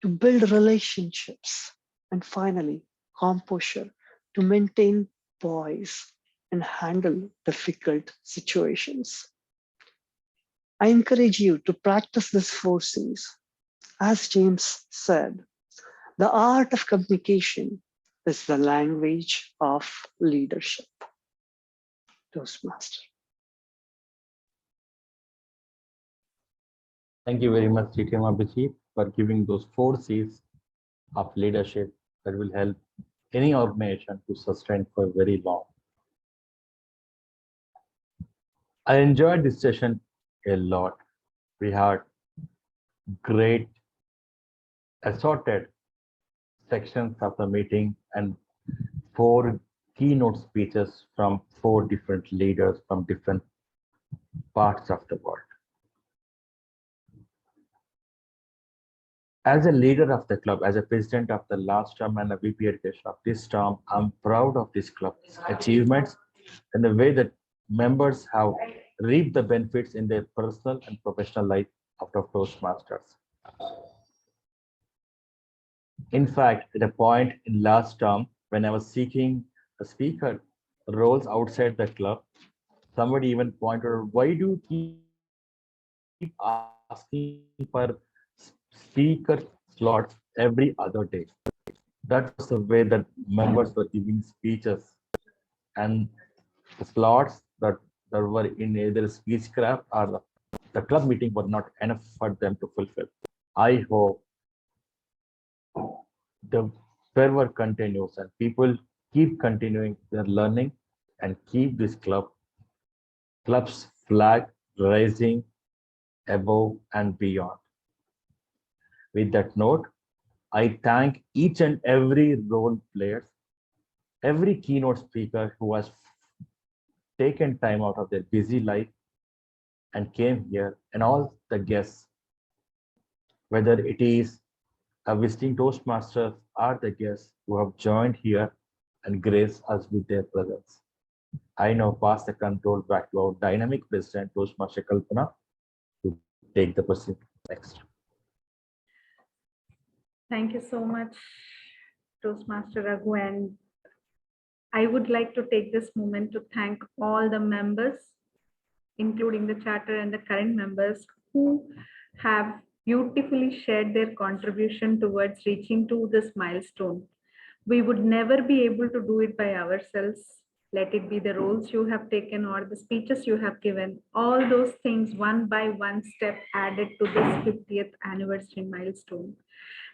to build relationships. And finally, composure, to maintain poise and handle difficult situations. I encourage you to practice this 4 C's. As James said, the art of communication is the language of leadership. Toastmaster. Thank you very much, DTM Abhijeet, for giving those 4 C's of leadership that will help any organization to sustain for very long. I enjoyed this session a lot. We had great assorted sections of the meeting and 4 keynote speeches from 4 different leaders from different parts of the world. As a leader of the club, as a president of the last term and a VP education of this term, I'm proud of this club's achievements and the way that members have reaped the benefits in their personal and professional life out of Toastmasters. In fact, at a point in last term, when I was seeking a speaker roles outside the club, somebody even pointed out, why do you keep asking for speaker slots every other day? That was the way that members were giving speeches, and the slots that were in either speechcraft or the club meeting were not enough for them to fulfill. I hope the fervor continues and people keep continuing their learning and keep this club's flag rising above and beyond. With that note, I thank each and every role players, every keynote speaker who has taken time out of their busy life and came here, and all the guests, whether it is a visiting Toastmasters or the guests who have joined here and grace us with their presence. I now pass the control back to our dynamic president, Toastmaster Kalpana, to take the person next. Thank you so much, Toastmaster Raghu. And I would like to take this moment to thank all the members including the charter and the current members who have beautifully shared their contribution towards reaching to this milestone. We would never be able to do it by ourselves. Let it be the roles you have taken or the speeches you have given. All those things one by one step added to this 50th anniversary milestone.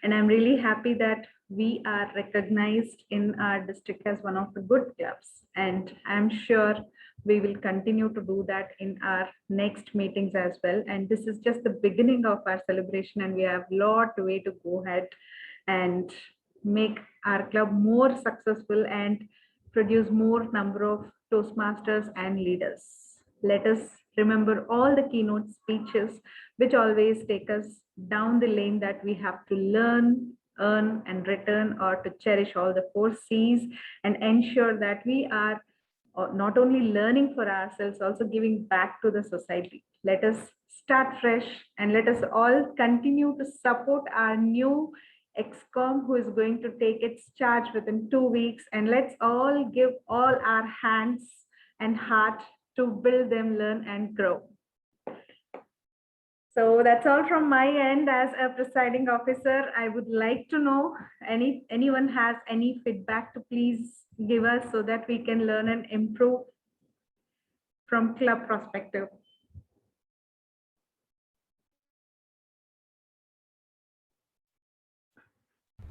And I'm really happy that we are recognized in our district as one of the good clubs. And I'm sure we will continue to do that in our next meetings as well. And this is just the beginning of our celebration, and we have a lot way to go ahead and make our club more successful and produce more number of Toastmasters and leaders. Let us remember all the keynote speeches, which always take us down the lane that we have to learn, earn, and return, or to cherish all the 4 C's and ensure that we are not only learning for ourselves, also giving back to the society. Let us start fresh and let us all continue to support our new XCOM who is going to take its charge within 2 weeks, and let's all give all our hands and heart to build them, learn and grow. So that's all from my end. As a presiding officer, I would like to know anyone has any feedback to please give us so that we can learn and improve from club perspective.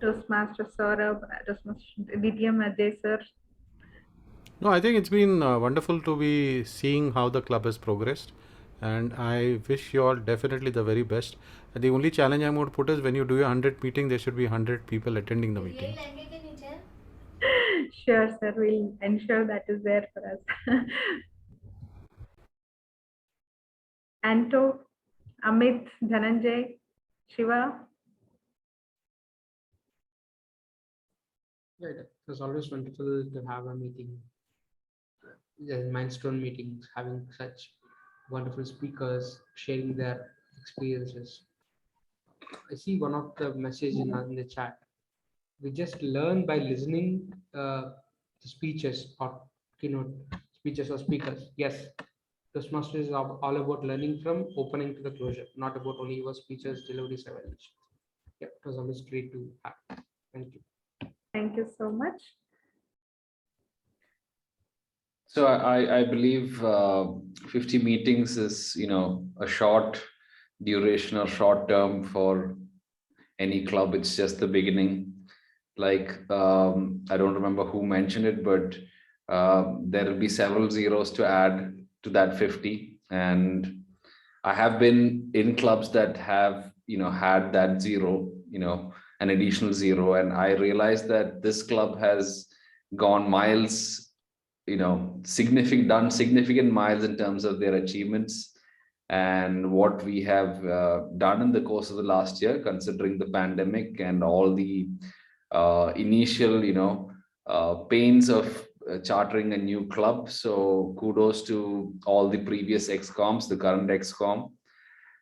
Toastmaster Saurabh, Toastmaster DTM Ajay sir. No, I think it's been wonderful to be seeing how the club has progressed, and I wish you all definitely the very best. And the only challenge I'm going to put is when you do your 100th meeting, there should be 100 people attending the meeting. Sure, sir. We'll ensure that is there for us. Anto, Amit, Dhananjay, Shiva. Yeah, it was always wonderful to have a meeting, milestone meetings, having such wonderful speakers sharing their experiences. I see one of the messages in the chat. We just learn by listening to speeches or keynote speeches or speakers. Yes, Toastmasters is all about learning from opening to the closure, not about only your speeches, deliveries, evaluation. Yeah, it was always great to have. Thank you. Thank you so much. So I believe 50 meetings is, a short duration or short term for any club. It's just the beginning. Like, I don't remember who mentioned it, but there will be several zeros to add to that 50. And I have been in clubs that have, had that zero, an additional zero. And I realized that this club has gone miles, done significant miles in terms of their achievements and what we have done in the course of the last year, considering the pandemic and all the initial, pains of chartering a new club. So kudos to all the previous XCOMs, the current XCOM,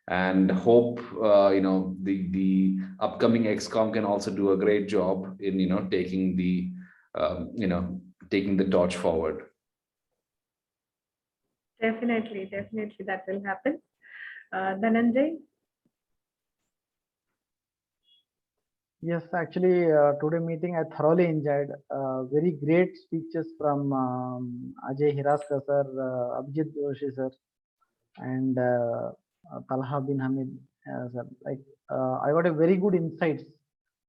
and hope the upcoming XCOM can also do a great job in taking the taking the torch forward. Definitely that will happen. Dhananjay. Yes, actually, today meeting I thoroughly enjoyed. Very great speeches from Ajay Hiraskar sir, Abhijeet Joshi sir, and Talha Bin Hamid sir. Like, I got a very good insights.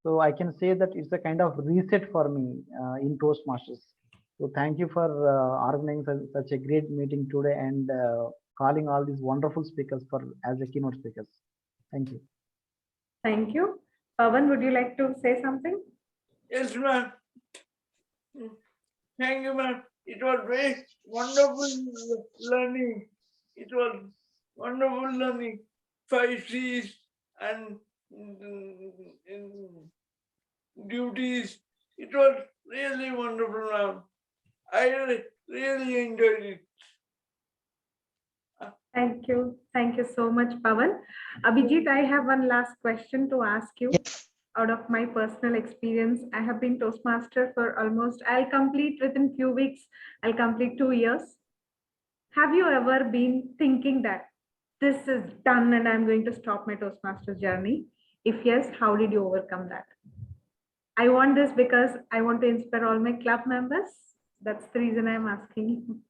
So I can say that it's a kind of reset for me in Toastmasters. So thank you for organizing such a great meeting today and calling all these wonderful speakers for as a keynote speakers. Thank you. Thank you. Pawan, would you like to say something? Yes, ma'am. Thank you, ma'am. It was very wonderful learning. It was wonderful learning 5 C's and duties. It was really wonderful, ma'am. I really enjoyed it. Thank you. Thank you so much, Pawan. Abhijeet, I have one last question to ask you. Yes. Out of my personal experience, I have been Toastmaster for almost, I'll complete within few weeks, I'll complete 2 years. Have you ever been thinking that this is done and I'm going to stop my Toastmasters journey? If yes, how did you overcome that? I want this because I want to inspire all my club members. That's the reason I'm asking.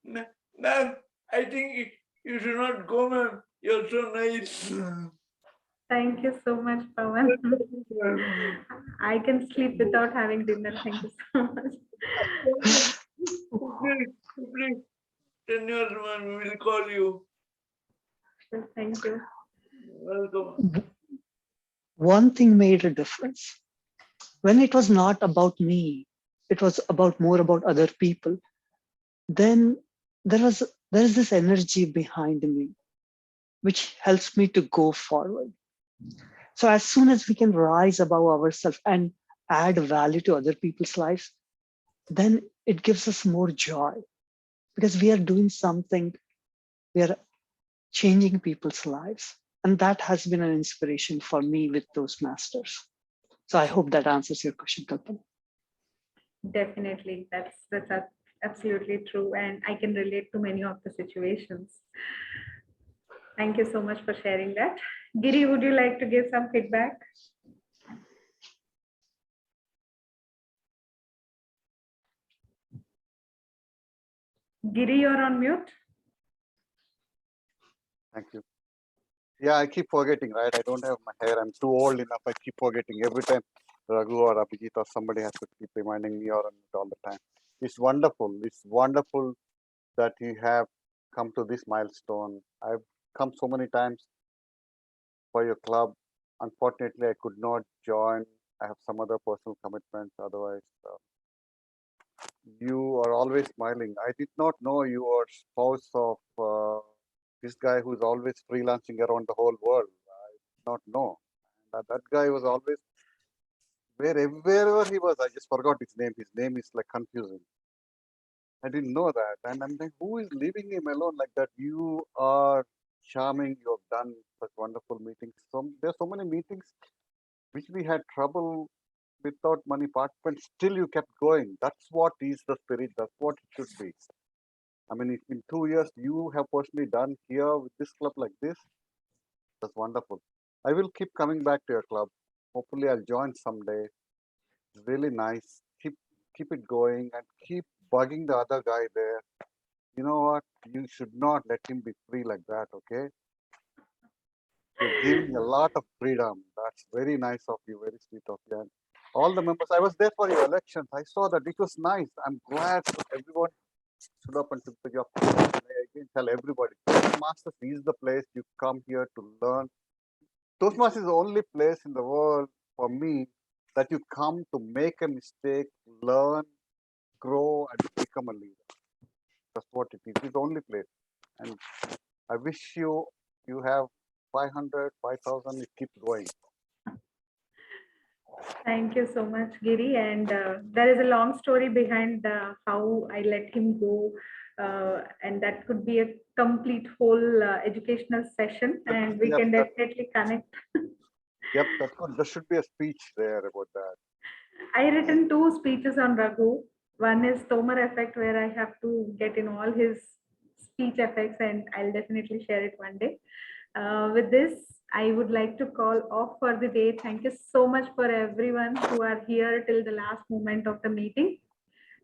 Ma'am, I think you should not go, ma'am. You're so nice. Thank you so much, Pawan. I can sleep without having dinner. Thank you so much. Please, 10 years, man, we will call you. Thank you. Welcome. One thing made a difference. When it was not about me, it was more about other people. Then there is this energy behind me, which helps me to go forward. So as soon as we can rise above ourselves and add value to other people's lives, then it gives us more joy because we are doing something, we are changing people's lives. And that has been an inspiration for me with Toastmasters. So I hope that answers your question, Kalpana. Definitely, that's absolutely true. And I can relate to many of the situations. Thank you so much for sharing that. Giri, would you like to give some feedback? Giri, you're on mute. Thank you. Yeah, I keep forgetting, right? I don't have my hair. I'm too old enough. I keep forgetting every time Raghu or Abhijeet or somebody has to keep reminding me or all the time. It's wonderful. It's wonderful that you have come to this milestone. I've come so many times for your club. Unfortunately, I could not join. I have some other personal commitments. Otherwise, you are always smiling. I did not know you are spouse of this guy who's always freelancing around the whole world. I did not know. That guy was always wherever he was. I just forgot his name. His name is like confusing. I didn't know that. And I'm like, who is leaving him alone like that? You are charming. You have done such wonderful meetings. There's so many meetings which we had trouble without money participants. Still, you kept going. That's what is the spirit. That's what it should be. I mean, if in 2 years you have personally done here with this club like this, that's wonderful. I will keep coming back to your club. Hopefully, I'll join someday. It's really nice. Keep it going and keep bugging the other guy there. You know what? You should not let him be free like that, okay? You're giving a lot of freedom. That's very nice of you, very sweet of you. And all the members, I was there for your elections. I saw that it was nice. I'm glad everyone stood up and took the job. I again tell everybody, Toastmasters is the place you come here to learn. Toastmasters is the only place in the world for me that you come to make a mistake, learn, grow, and become a leader. That's what it is. It's the only place. And I wish you have 500, 5,000, it keeps going. Thank you so much, Giri. And there is a long story behind how I let him go. And that could be a complete whole educational session, and we can definitely connect. Yep, that's good. There should be a speech there about that. I written 2 speeches on Raghu. One is Tomar effect, where I have to get in all his speech effects, and I'll definitely share it one day. With this, I would like to call off for the day. Thank you so much for everyone who are here till the last moment of the meeting.